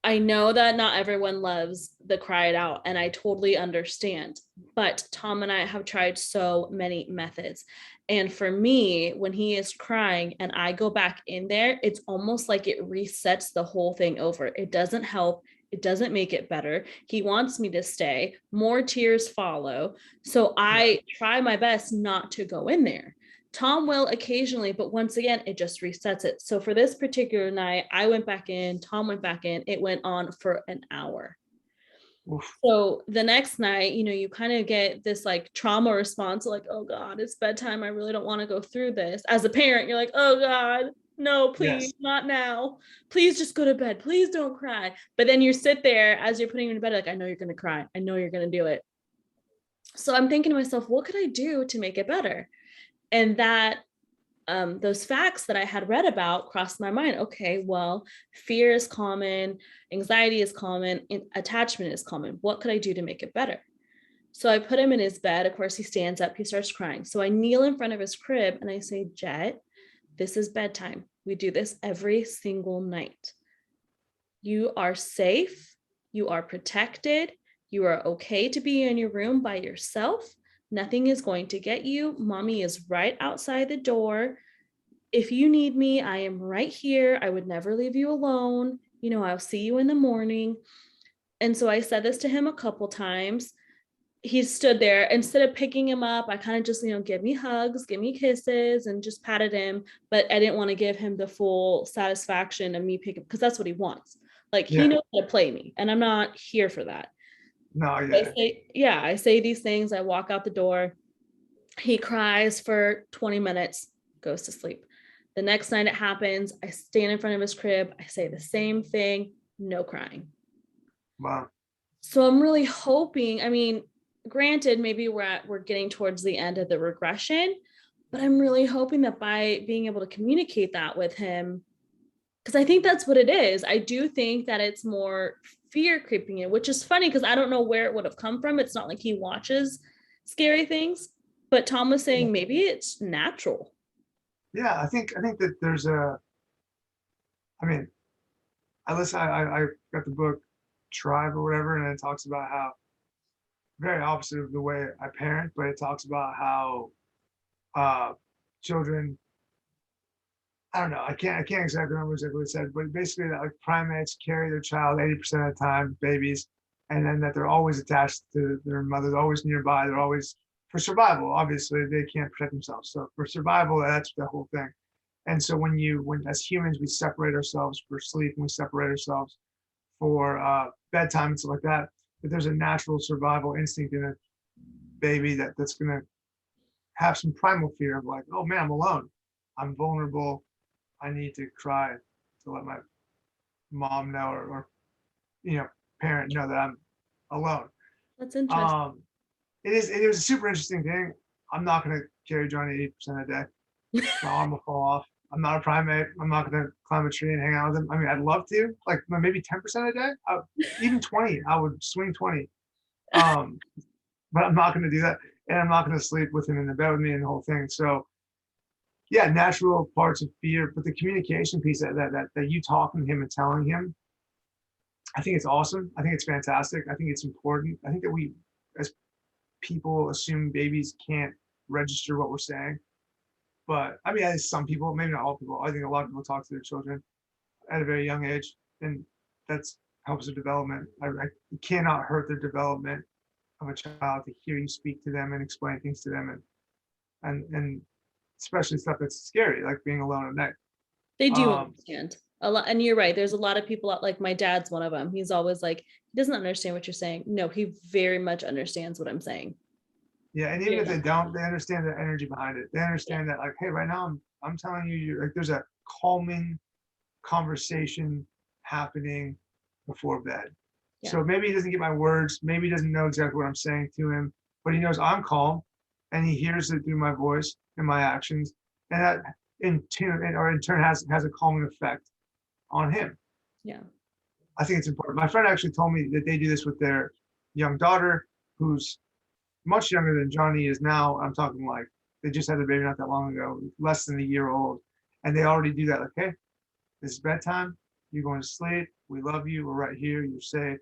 [SPEAKER 1] I know that not everyone loves the cry it out, and I totally understand. But Tom and I have tried so many methods. And for me, when he is crying and I go back in there, it's almost like it resets the whole thing over. It doesn't help. It doesn't make it better. He wants me to stay. More tears follow. So
[SPEAKER 2] Yeah.
[SPEAKER 1] I try my best not to go in there. Tom will occasionally, but once again, it just resets it. So for this particular night, I went back in, Tom went back in, it went on for an hour.
[SPEAKER 2] Oof.
[SPEAKER 1] So the next night, you kind of get this like trauma response, like, oh God, it's bedtime. I really don't want to go through this. As a parent, you're like, oh God, no, please,
[SPEAKER 2] Yes.
[SPEAKER 1] not now. Please just go to bed. Please don't cry. But then you sit there as you're putting him to bed, like, I know you're going to cry. I know you're going to do it. So I'm thinking to myself, what could I do to make it better? And that those facts that I had read about crossed my mind. Okay, well, fear is common, anxiety is common, attachment is common. What could I do to make it better? So I put him in his bed. Of course, he stands up, he starts crying. So I kneel in front of his crib and I say, Jet, this is bedtime. We do this every single night. You are safe. You are protected. You are okay to be in your room by yourself. Nothing is going to get you. Mommy is right outside the door. If you need me, I am right here. I would never leave you alone. You know, I'll see you in the morning. And so I said this to him a couple times. He stood there. Instead of picking him up, I kind of just, give me hugs, give me kisses, and just patted him. But I didn't want to give him the full satisfaction of me picking, because that's what he wants. Like, he
[SPEAKER 2] Yeah.
[SPEAKER 1] knows how to play me, and I'm not here for that.
[SPEAKER 2] No, yeah.
[SPEAKER 1] I say these things. I walk out the door. He cries for 20 minutes, goes to sleep. The next night it happens, I stand in front of his crib. I say the same thing, no crying.
[SPEAKER 2] Wow.
[SPEAKER 1] So I'm really hoping, I mean, granted, maybe we're getting towards the end of the regression, but I'm really hoping that by being able to communicate that with him, because I think that's what it is. I do think that it's more fear creeping in, which is funny because I don't know where it would have come from. It's not like he watches scary things, but Tom was saying maybe it's natural.
[SPEAKER 2] Yeah, I think that there's I mean, I got the book Tribe or whatever, and it talks about how very opposite of the way I parent, but it talks about how children, I don't know, I can't exactly remember exactly what it said, but basically that like primates carry their child 80% of the time, babies, and then that they're always attached to their mother, they're always nearby, they're always for survival. Obviously, they can't protect themselves, so for survival, that's the whole thing. And so when as humans we separate ourselves for sleep and we separate ourselves for bedtime and stuff like that, but there's a natural survival instinct in a baby that's gonna have some primal fear of like, oh man, I'm alone, I'm vulnerable, I need to cry to let my mom know or parent know that I'm alone.
[SPEAKER 1] That's interesting.
[SPEAKER 2] Um, it was a super interesting thing. I'm not gonna carry Johnny 80% of the day. My arm will fall off. I'm not a primate. I'm not gonna climb a tree and hang out with him. I mean, I'd love to, like maybe 10% a day, even 20. I would swing 20. Um, but I'm not gonna do that, and I'm not gonna sleep with him in the bed with me and the whole thing. So yeah, natural parts of fear, but the communication piece that you talking to him and telling him, I think it's awesome. I think it's fantastic. I think it's important. I think that we, as people, assume babies can't register what we're saying. But I mean, some people, maybe not all people. I think a lot of people talk to their children at a very young age, and that's helps their development. You cannot hurt their development of a child to hear you speak to them and explain things to them, and especially stuff that's scary, like being alone at night.
[SPEAKER 1] They do
[SPEAKER 2] Um,
[SPEAKER 1] understand a lot. And you're right. There's a lot of people out, like my dad's one of them. He's always like, he doesn't understand what you're saying. No, he very much understands what I'm saying.
[SPEAKER 2] yeah, and even if they don't, they understand the energy behind it. They understand that, like, hey, right now I'm telling you, you're like, there's a calming conversation happening before bed.
[SPEAKER 1] Yeah.
[SPEAKER 2] So maybe he doesn't get my words, maybe he doesn't know exactly what I'm saying to him, but he knows I'm calm and he hears it through my voice and my actions. And that in turn has a calming effect on him.
[SPEAKER 1] Yeah.
[SPEAKER 2] I think it's important. My friend actually told me that they do this with their young daughter, who's much younger than Johnny is now. I'm talking like they just had a baby not that long ago, less than a year old. And they already do that. Like, hey, this is bedtime. You're going to sleep. We love you. We're right here. You're safe.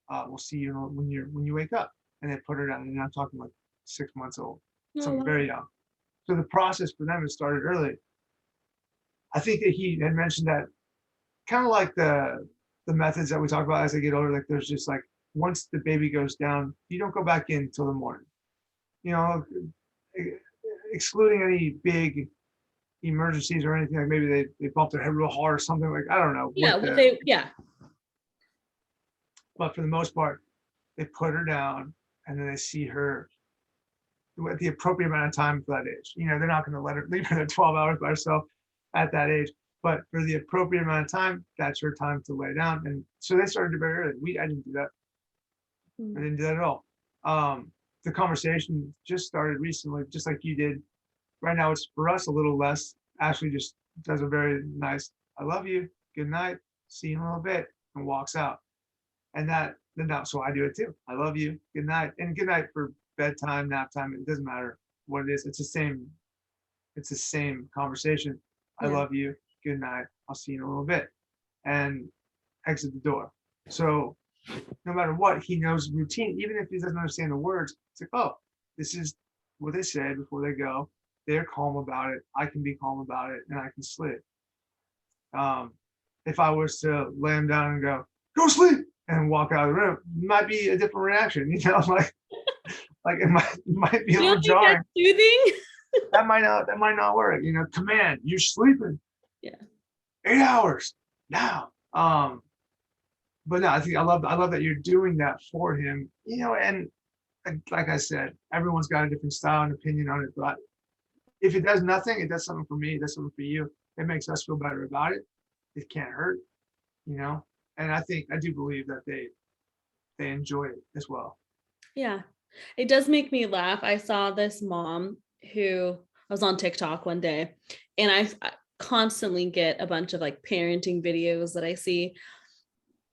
[SPEAKER 2] We'll see you when you wake up. And they put her down. And I'm talking like 6 months old,
[SPEAKER 1] Oh,
[SPEAKER 2] something
[SPEAKER 1] wow.
[SPEAKER 2] very young. So the process for them has started early. I think that he had mentioned that kind of like the methods that we talk about as they get older. Like there's just like once the baby goes down, you don't go back in until the morning. You know, excluding any big emergencies or anything, like maybe they bumped their head real hard or something, like I don't know.
[SPEAKER 1] Yeah.
[SPEAKER 2] But for the most part, they put her down and then they see her at the appropriate amount of time for that age. You know, they're not going to let her leave her there 12 hours by herself at that age. But for the appropriate amount of time, that's her time to lay down. And so they started to very early. I didn't do that. I didn't do that at all. The conversation just started recently, just like you did. Right now, it's for us a little less. Ashley just does a very nice, I love you, good night, see you in a little bit, and walks out. And so I do it too. I love you, good night, and good night for bedtime, nap time. It doesn't matter what it is. It's the same conversation. I love you, good night, I'll see you in a little bit, and exit the door. So no matter what, he knows routine, even if he doesn't understand the words. It's like, oh, this is what they say before they go. They're calm about it. I can be calm about it, and I can sleep. If I was to lay them down and go sleep, and walk out of the room, might be a different reaction. Like it might be a
[SPEAKER 1] You
[SPEAKER 2] little
[SPEAKER 1] don't think
[SPEAKER 2] jarring.
[SPEAKER 1] that's soothing?
[SPEAKER 2] That might not work. Command, you're sleeping.
[SPEAKER 1] Yeah.
[SPEAKER 2] 8 hours now. But no, I love that you're doing that for him. And like I said, everyone's got a different style and opinion on it. But if it does nothing, it does something for me. It does something for you. It makes us feel better about it. It can't hurt. And I do believe that they enjoy it as well.
[SPEAKER 1] Yeah, it does make me laugh. I saw this mom who I was on TikTok one day, and I constantly get a bunch of like parenting videos that I see.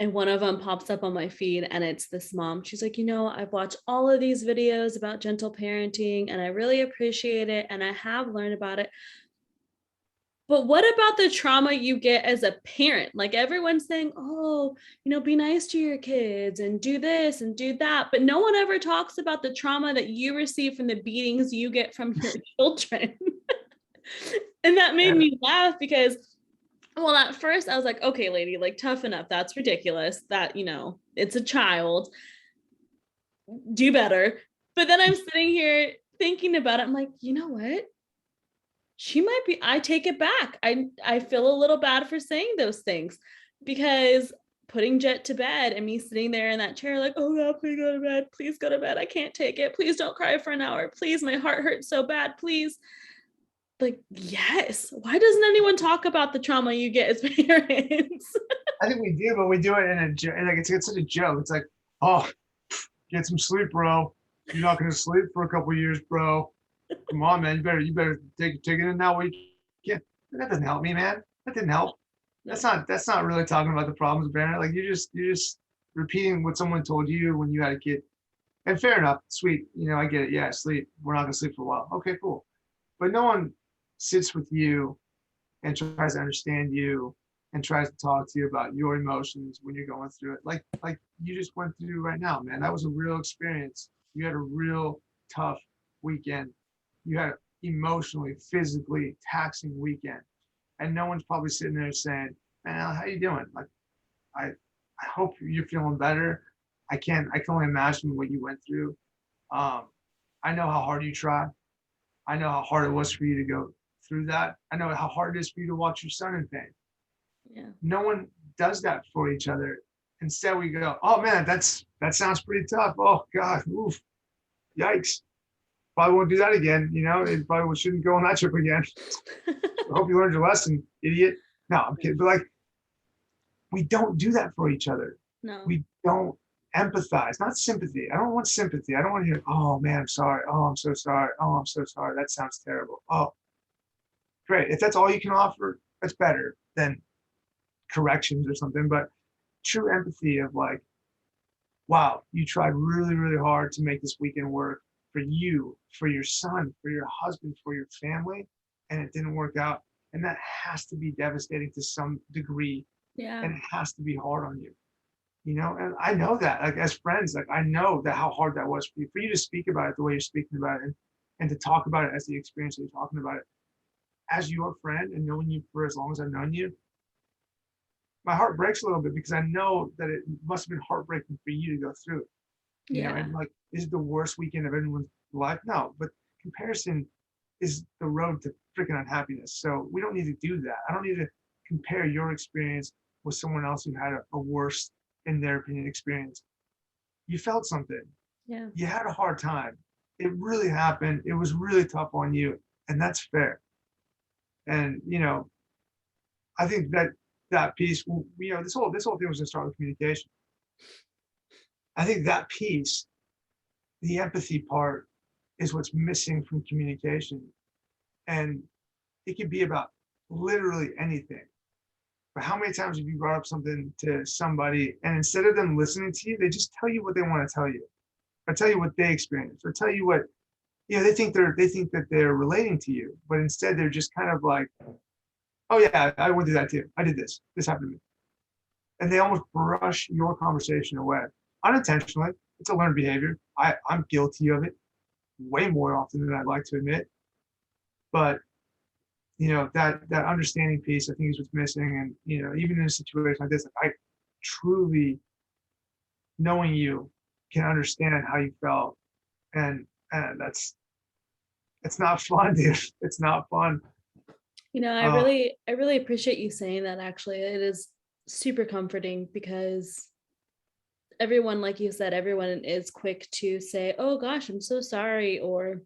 [SPEAKER 1] And one of them pops up on my feed, and it's this mom. She's like, I've watched all of these videos about gentle parenting, and I really appreciate it. And I have learned about it. But what about the trauma you get as a parent? Like everyone's saying, oh, be nice to your kids and do this and do that. But no one ever talks about the trauma that you receive from the beatings you get from your children. And that made me laugh because, well, at first I was like, okay, lady, like toughen up. That's ridiculous. That, it's a child. Do better. But then I'm sitting here thinking about it. I'm like, you know what? I take it back. I feel a little bad for saying those things, because putting Jet to bed and me sitting there in that chair like, oh God, please go to bed. Please go to bed. I can't take it. Please don't cry for an hour. Please, my heart hurts so bad. Please. Like, yes. Why doesn't anyone talk about the trauma you get as parents?
[SPEAKER 2] I think we do, but we do it in it's such a joke. It's like, oh, get some sleep, bro. You're not going to sleep for a couple of years, bro. Come on, man. You better take it in now. That doesn't help me, man. That didn't help.
[SPEAKER 1] No.
[SPEAKER 2] That's not really talking about the problems, Brandon. Like you're just repeating what someone told you when you had a kid. And fair enough, sweet. I get it. Yeah, sleep. We're not gonna sleep for a while. Okay, cool. But no one sits with you and tries to understand you and tries to talk to you about your emotions when you're going through it. Like you just went through right now, man. That was a real experience. You had a real tough weekend. You had an emotionally, physically taxing weekend. And no one's probably sitting there saying, man, how you doing? Like, I hope you're feeling better. I can only imagine what you went through. I know how hard you tried. I know how hard it was for you to go through that. I know how hard it is for you to watch your son in pain.
[SPEAKER 1] Yeah.
[SPEAKER 2] No one does that for each other. Instead, we go, oh man, that sounds pretty tough. Oh God, oof, yikes. Probably won't do that again. It probably shouldn't go on that trip again. I hope you learned your lesson, idiot. No, I'm kidding. But we don't do that for each other.
[SPEAKER 1] No.
[SPEAKER 2] We don't empathize, not sympathy. I don't want sympathy. I don't want to hear, oh man, I'm sorry. Oh, I'm so sorry. Oh, I'm so sorry. That sounds terrible. Oh, great. If that's all you can offer, that's better than corrections or something. But true empathy of like, wow, you tried really, really hard to make this weekend work for you, for your son, for your husband, for your family, and it didn't work out. And that has to be devastating to some degree.
[SPEAKER 1] Yeah.
[SPEAKER 2] And it has to be hard on you. And I know that, like as friends, like I know that how hard that was for you to speak about it the way you're speaking about it, and to talk about it as the experience that you're talking about it. As your friend and knowing you for as long as I've known you, my heart breaks a little bit because I know that it must have been heartbreaking for you to go through it. And like, is it the worst weekend of anyone's life? No, but comparison is the road to freaking unhappiness. So we don't need to do that. I don't need to compare your experience with someone else who had a worse, in their opinion, experience. You felt something.
[SPEAKER 1] Yeah.
[SPEAKER 2] You had a hard time. It really happened. It was really tough on you, and that's fair. And I think that piece, this whole thing was going to start with communication. I think that piece, the empathy part, is what's missing from communication. And it could be about literally anything. But how many times have you brought up something to somebody and instead of them listening to you, they just tell you what they want to tell you, or tell you what they experienced, or tell you what, they think that they're relating to you, but instead they're just kind of like, oh yeah, I went through that too. I did this. This happened to me. And they almost brush your conversation away unintentionally. It's a learned behavior. I'm guilty of it. way more often than I'd like to admit. But that understanding piece, I think, is what's missing. And even in a situation like this, I truly, knowing you, can understand how you felt, and it's not fun, dude. It's not fun.
[SPEAKER 1] I
[SPEAKER 2] Uh,
[SPEAKER 1] really appreciate you saying that. Actually, it is super comforting because everyone, like you said, everyone is quick to say, "Oh gosh, I'm so sorry," or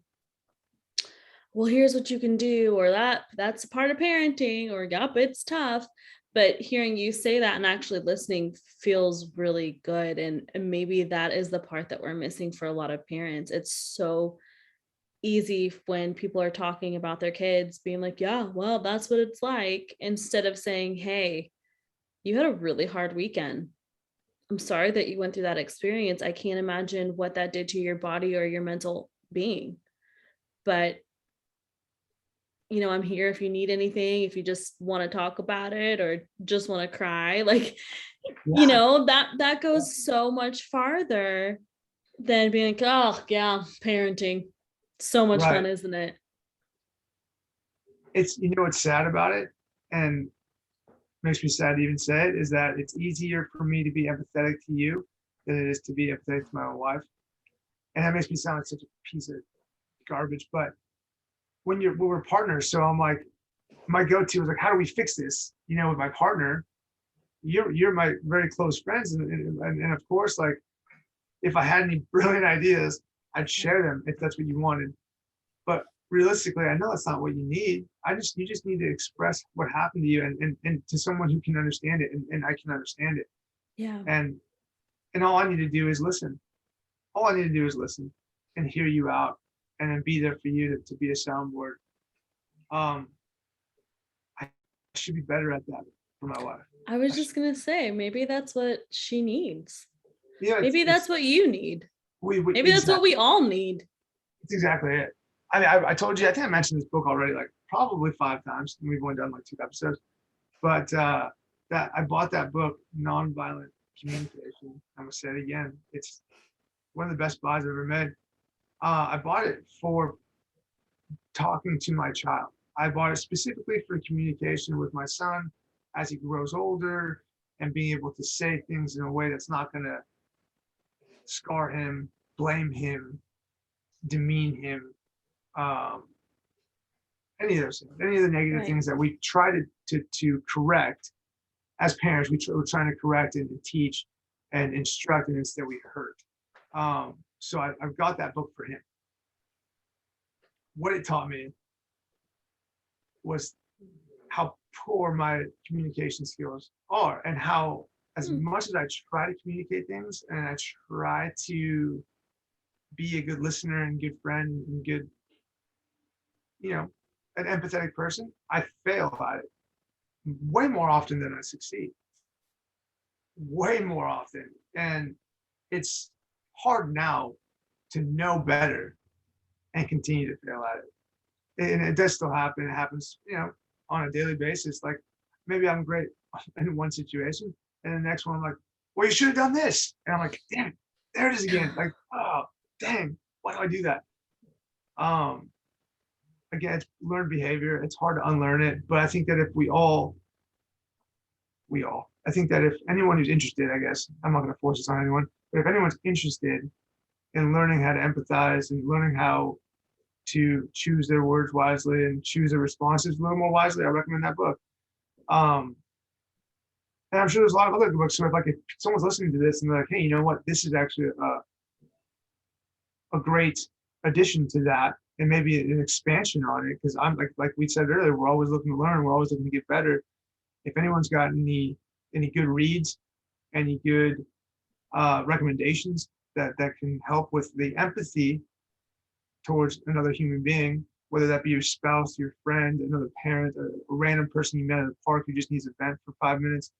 [SPEAKER 1] "Well, here's what you can do," or that's a part of parenting, or "Yup, it's tough." But hearing you say that and actually listening feels really good. And maybe that is the part that we're missing for a lot of parents. It's so easy when people are talking about their kids being like, "Yeah, well, that's what it's like," instead of saying, "Hey, you had a really hard weekend. I'm sorry that you went through that experience. I can't imagine what that did to your body or your mental being. But, I'm here if you need anything, if you just want to talk about it or just want to cry." Like,
[SPEAKER 2] yeah,
[SPEAKER 1] that goes so much farther than being like, "Oh, yeah, parenting. So much
[SPEAKER 2] right.
[SPEAKER 1] fun, isn't it?"
[SPEAKER 2] It's what's sad about it, and makes me sad to even say it, is that it's easier for me to be empathetic to you than it is to be empathetic to my own wife. And that makes me sound like such a piece of garbage. But when we're partners, so I'm like, my go-to is like, how do we fix this? With my partner, you're my very close friends, and of course, like, if I had any brilliant ideas, I'd share them if that's what you wanted. But realistically, I know that's not what you need. You just need to express what happened to you, and to someone who can understand it, and I can understand it.
[SPEAKER 1] Yeah.
[SPEAKER 2] And all I need to do is listen. All I need to do is listen and hear you out, and then be there for you to be a soundboard. Um, I should be better at that for my wife.
[SPEAKER 1] I was just going to say, maybe that's what she needs.
[SPEAKER 2] Yeah,
[SPEAKER 1] Maybe
[SPEAKER 2] it's
[SPEAKER 1] that's what you need.
[SPEAKER 2] we
[SPEAKER 1] Maybe that's what
[SPEAKER 2] exactly
[SPEAKER 1] we all need.
[SPEAKER 2] it's exactly it. I mean, I told you, I think I mentioned this book already, like probably 5 times, and we've only done like 2 episodes. But that I bought that book, Nonviolent Communication. I'm gonna say it again. It's one of the best buys I've ever made. I bought it for talking to my child. I bought it specifically for communication with my son as he grows older, and being able to say things in a way that's not gonna scar him, blame him, demean him, um, any of those things, any of the negative
[SPEAKER 1] Right.
[SPEAKER 2] things that we try to correct as parents. We're trying to correct and teach and instruct, and instead we hurt. So I've got that book for him. What it taught me was how poor my communication skills are, and how, as
[SPEAKER 1] Hmm.
[SPEAKER 2] much as I try to communicate things and I try to be a good listener and good friend and good, you know, an empathetic person, I fail at it way more often than I succeed. Way more often. And it's hard now to know better and continue to fail at it. And it does still happen. It happens, on a daily basis. Like, maybe I'm great in one situation, and the next one I'm like, well, you should have done this. And I'm like, damn it, there it is again. Like, oh, dang, why do I do that? Um, Again, it's learned behavior. It's hard to unlearn it. But I think that if I think that if anyone who's interested, I guess, I'm not going to force this on anyone, but if anyone's interested in learning how to empathize and learning how to choose their words wisely and choose their responses a little more wisely, I recommend that book. Um, and I'm sure there's a lot of other books. So if someone's listening to this and they're like, hey, you know what, this is actually a great addition to that, and maybe an expansion on it, because I'm like we said earlier, we're always looking to learn, we're always looking to get better. If anyone's got any good reads, any good recommendations that can help with the empathy towards another human being, whether that be your spouse, your friend, another parent, a random person you met at a park who just needs a vent for 5 minutes.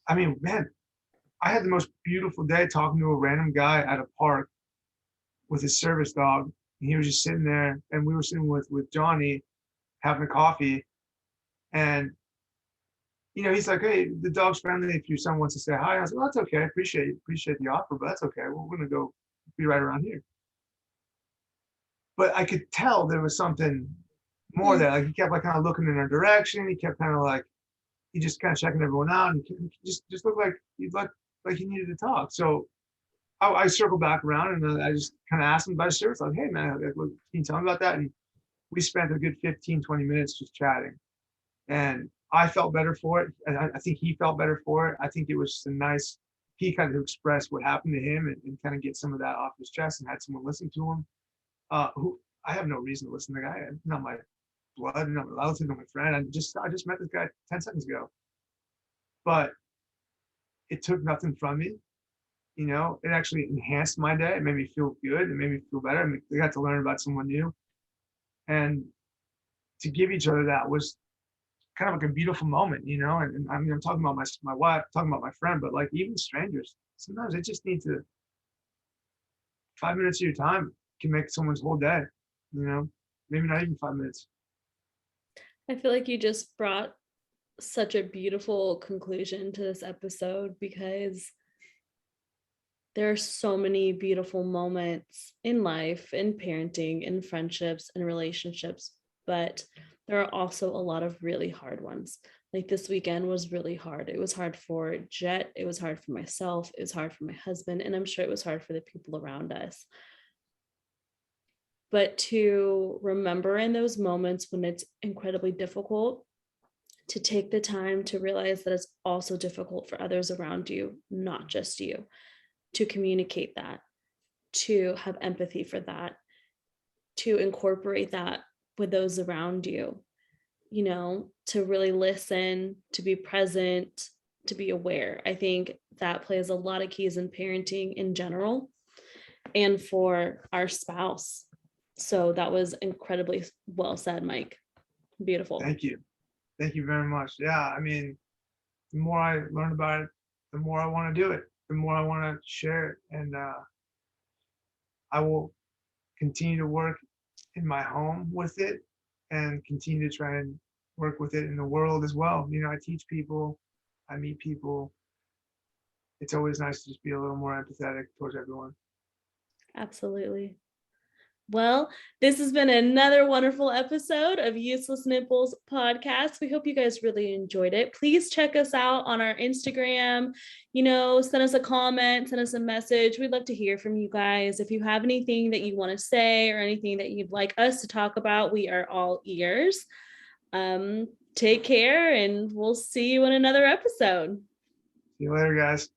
[SPEAKER 2] I mean, man, I had the most beautiful day talking to a random guy at a park with his service dog. And he was just sitting there, and we were sitting with Johnny having a coffee. And he's like, hey, the dog's friendly if your son wants to say hi. I was like, well, that's okay. I appreciate the offer, but that's okay. Well, we're gonna go be right around here. but I could tell there was something more
[SPEAKER 1] Mm.
[SPEAKER 2] there. Like he kept like kind of looking in our direction. He kept kind of like, he just kind of checking everyone out, and he just looked like he needed to talk. So I circled back around, and I just kind of asked him about his service. Like, hey man, like, can you tell me about that? And we spent a good 15, 20 minutes just chatting. And I felt better for it. And I think he felt better for it. I think it was a nice, he kind of expressed what happened to him, and kind of get some of that off his chest, and had someone listen to him. Who I have no reason to listen to the guy. Not my blood, not my relative, not my friend. I just met this guy 10 seconds ago. But it took nothing from me. You know, it actually enhanced my day. It made me feel good. It made me feel better. I mean, I got to learn about someone new. And to give each other that was kind of like a beautiful moment, you know. And I mean, I'm talking about my wife, talking about my friend, but like even strangers, sometimes they just need to 5 minutes of your time can make someone's whole day, you know, maybe not even 5 minutes.
[SPEAKER 1] I feel like you just brought such a beautiful conclusion to this episode, because there are so many beautiful moments in life, in parenting, in friendships, and relationships, but there are also a lot of really hard ones. Like this weekend was really hard. It was hard for Jet. It was hard for myself. It was hard for my husband. And I'm sure it was hard for the people around us. But to remember in those moments when it's incredibly difficult, to take the time to realize that it's also difficult for others around you, not just you, to communicate that, to have empathy for that, to incorporate that with those around you, you know, to really listen, to be present, to be aware. I think that plays a lot of keys in parenting in general and for our spouse. So that was incredibly well said, Mike. Beautiful.
[SPEAKER 2] Thank you. Thank you very much. Yeah. I mean, the more I learn about it, the more I want to do it, the more I want to share it. And I will continue to work in my home with it, and continue to try and work with it in the world as well. You know, I teach people, I meet people. It's always nice to just be a little more empathetic towards everyone.
[SPEAKER 1] Absolutely. Well, this has been another wonderful episode of Useless Nipples podcast. We hope you guys really enjoyed it. Please check us out on our Instagram. You know, send us a comment, send us a message. We'd love to hear from you guys. If you have anything that you want to say or anything that you'd like us to talk about, we are all ears. Take care, and we'll see you in another episode.
[SPEAKER 2] See you later, guys.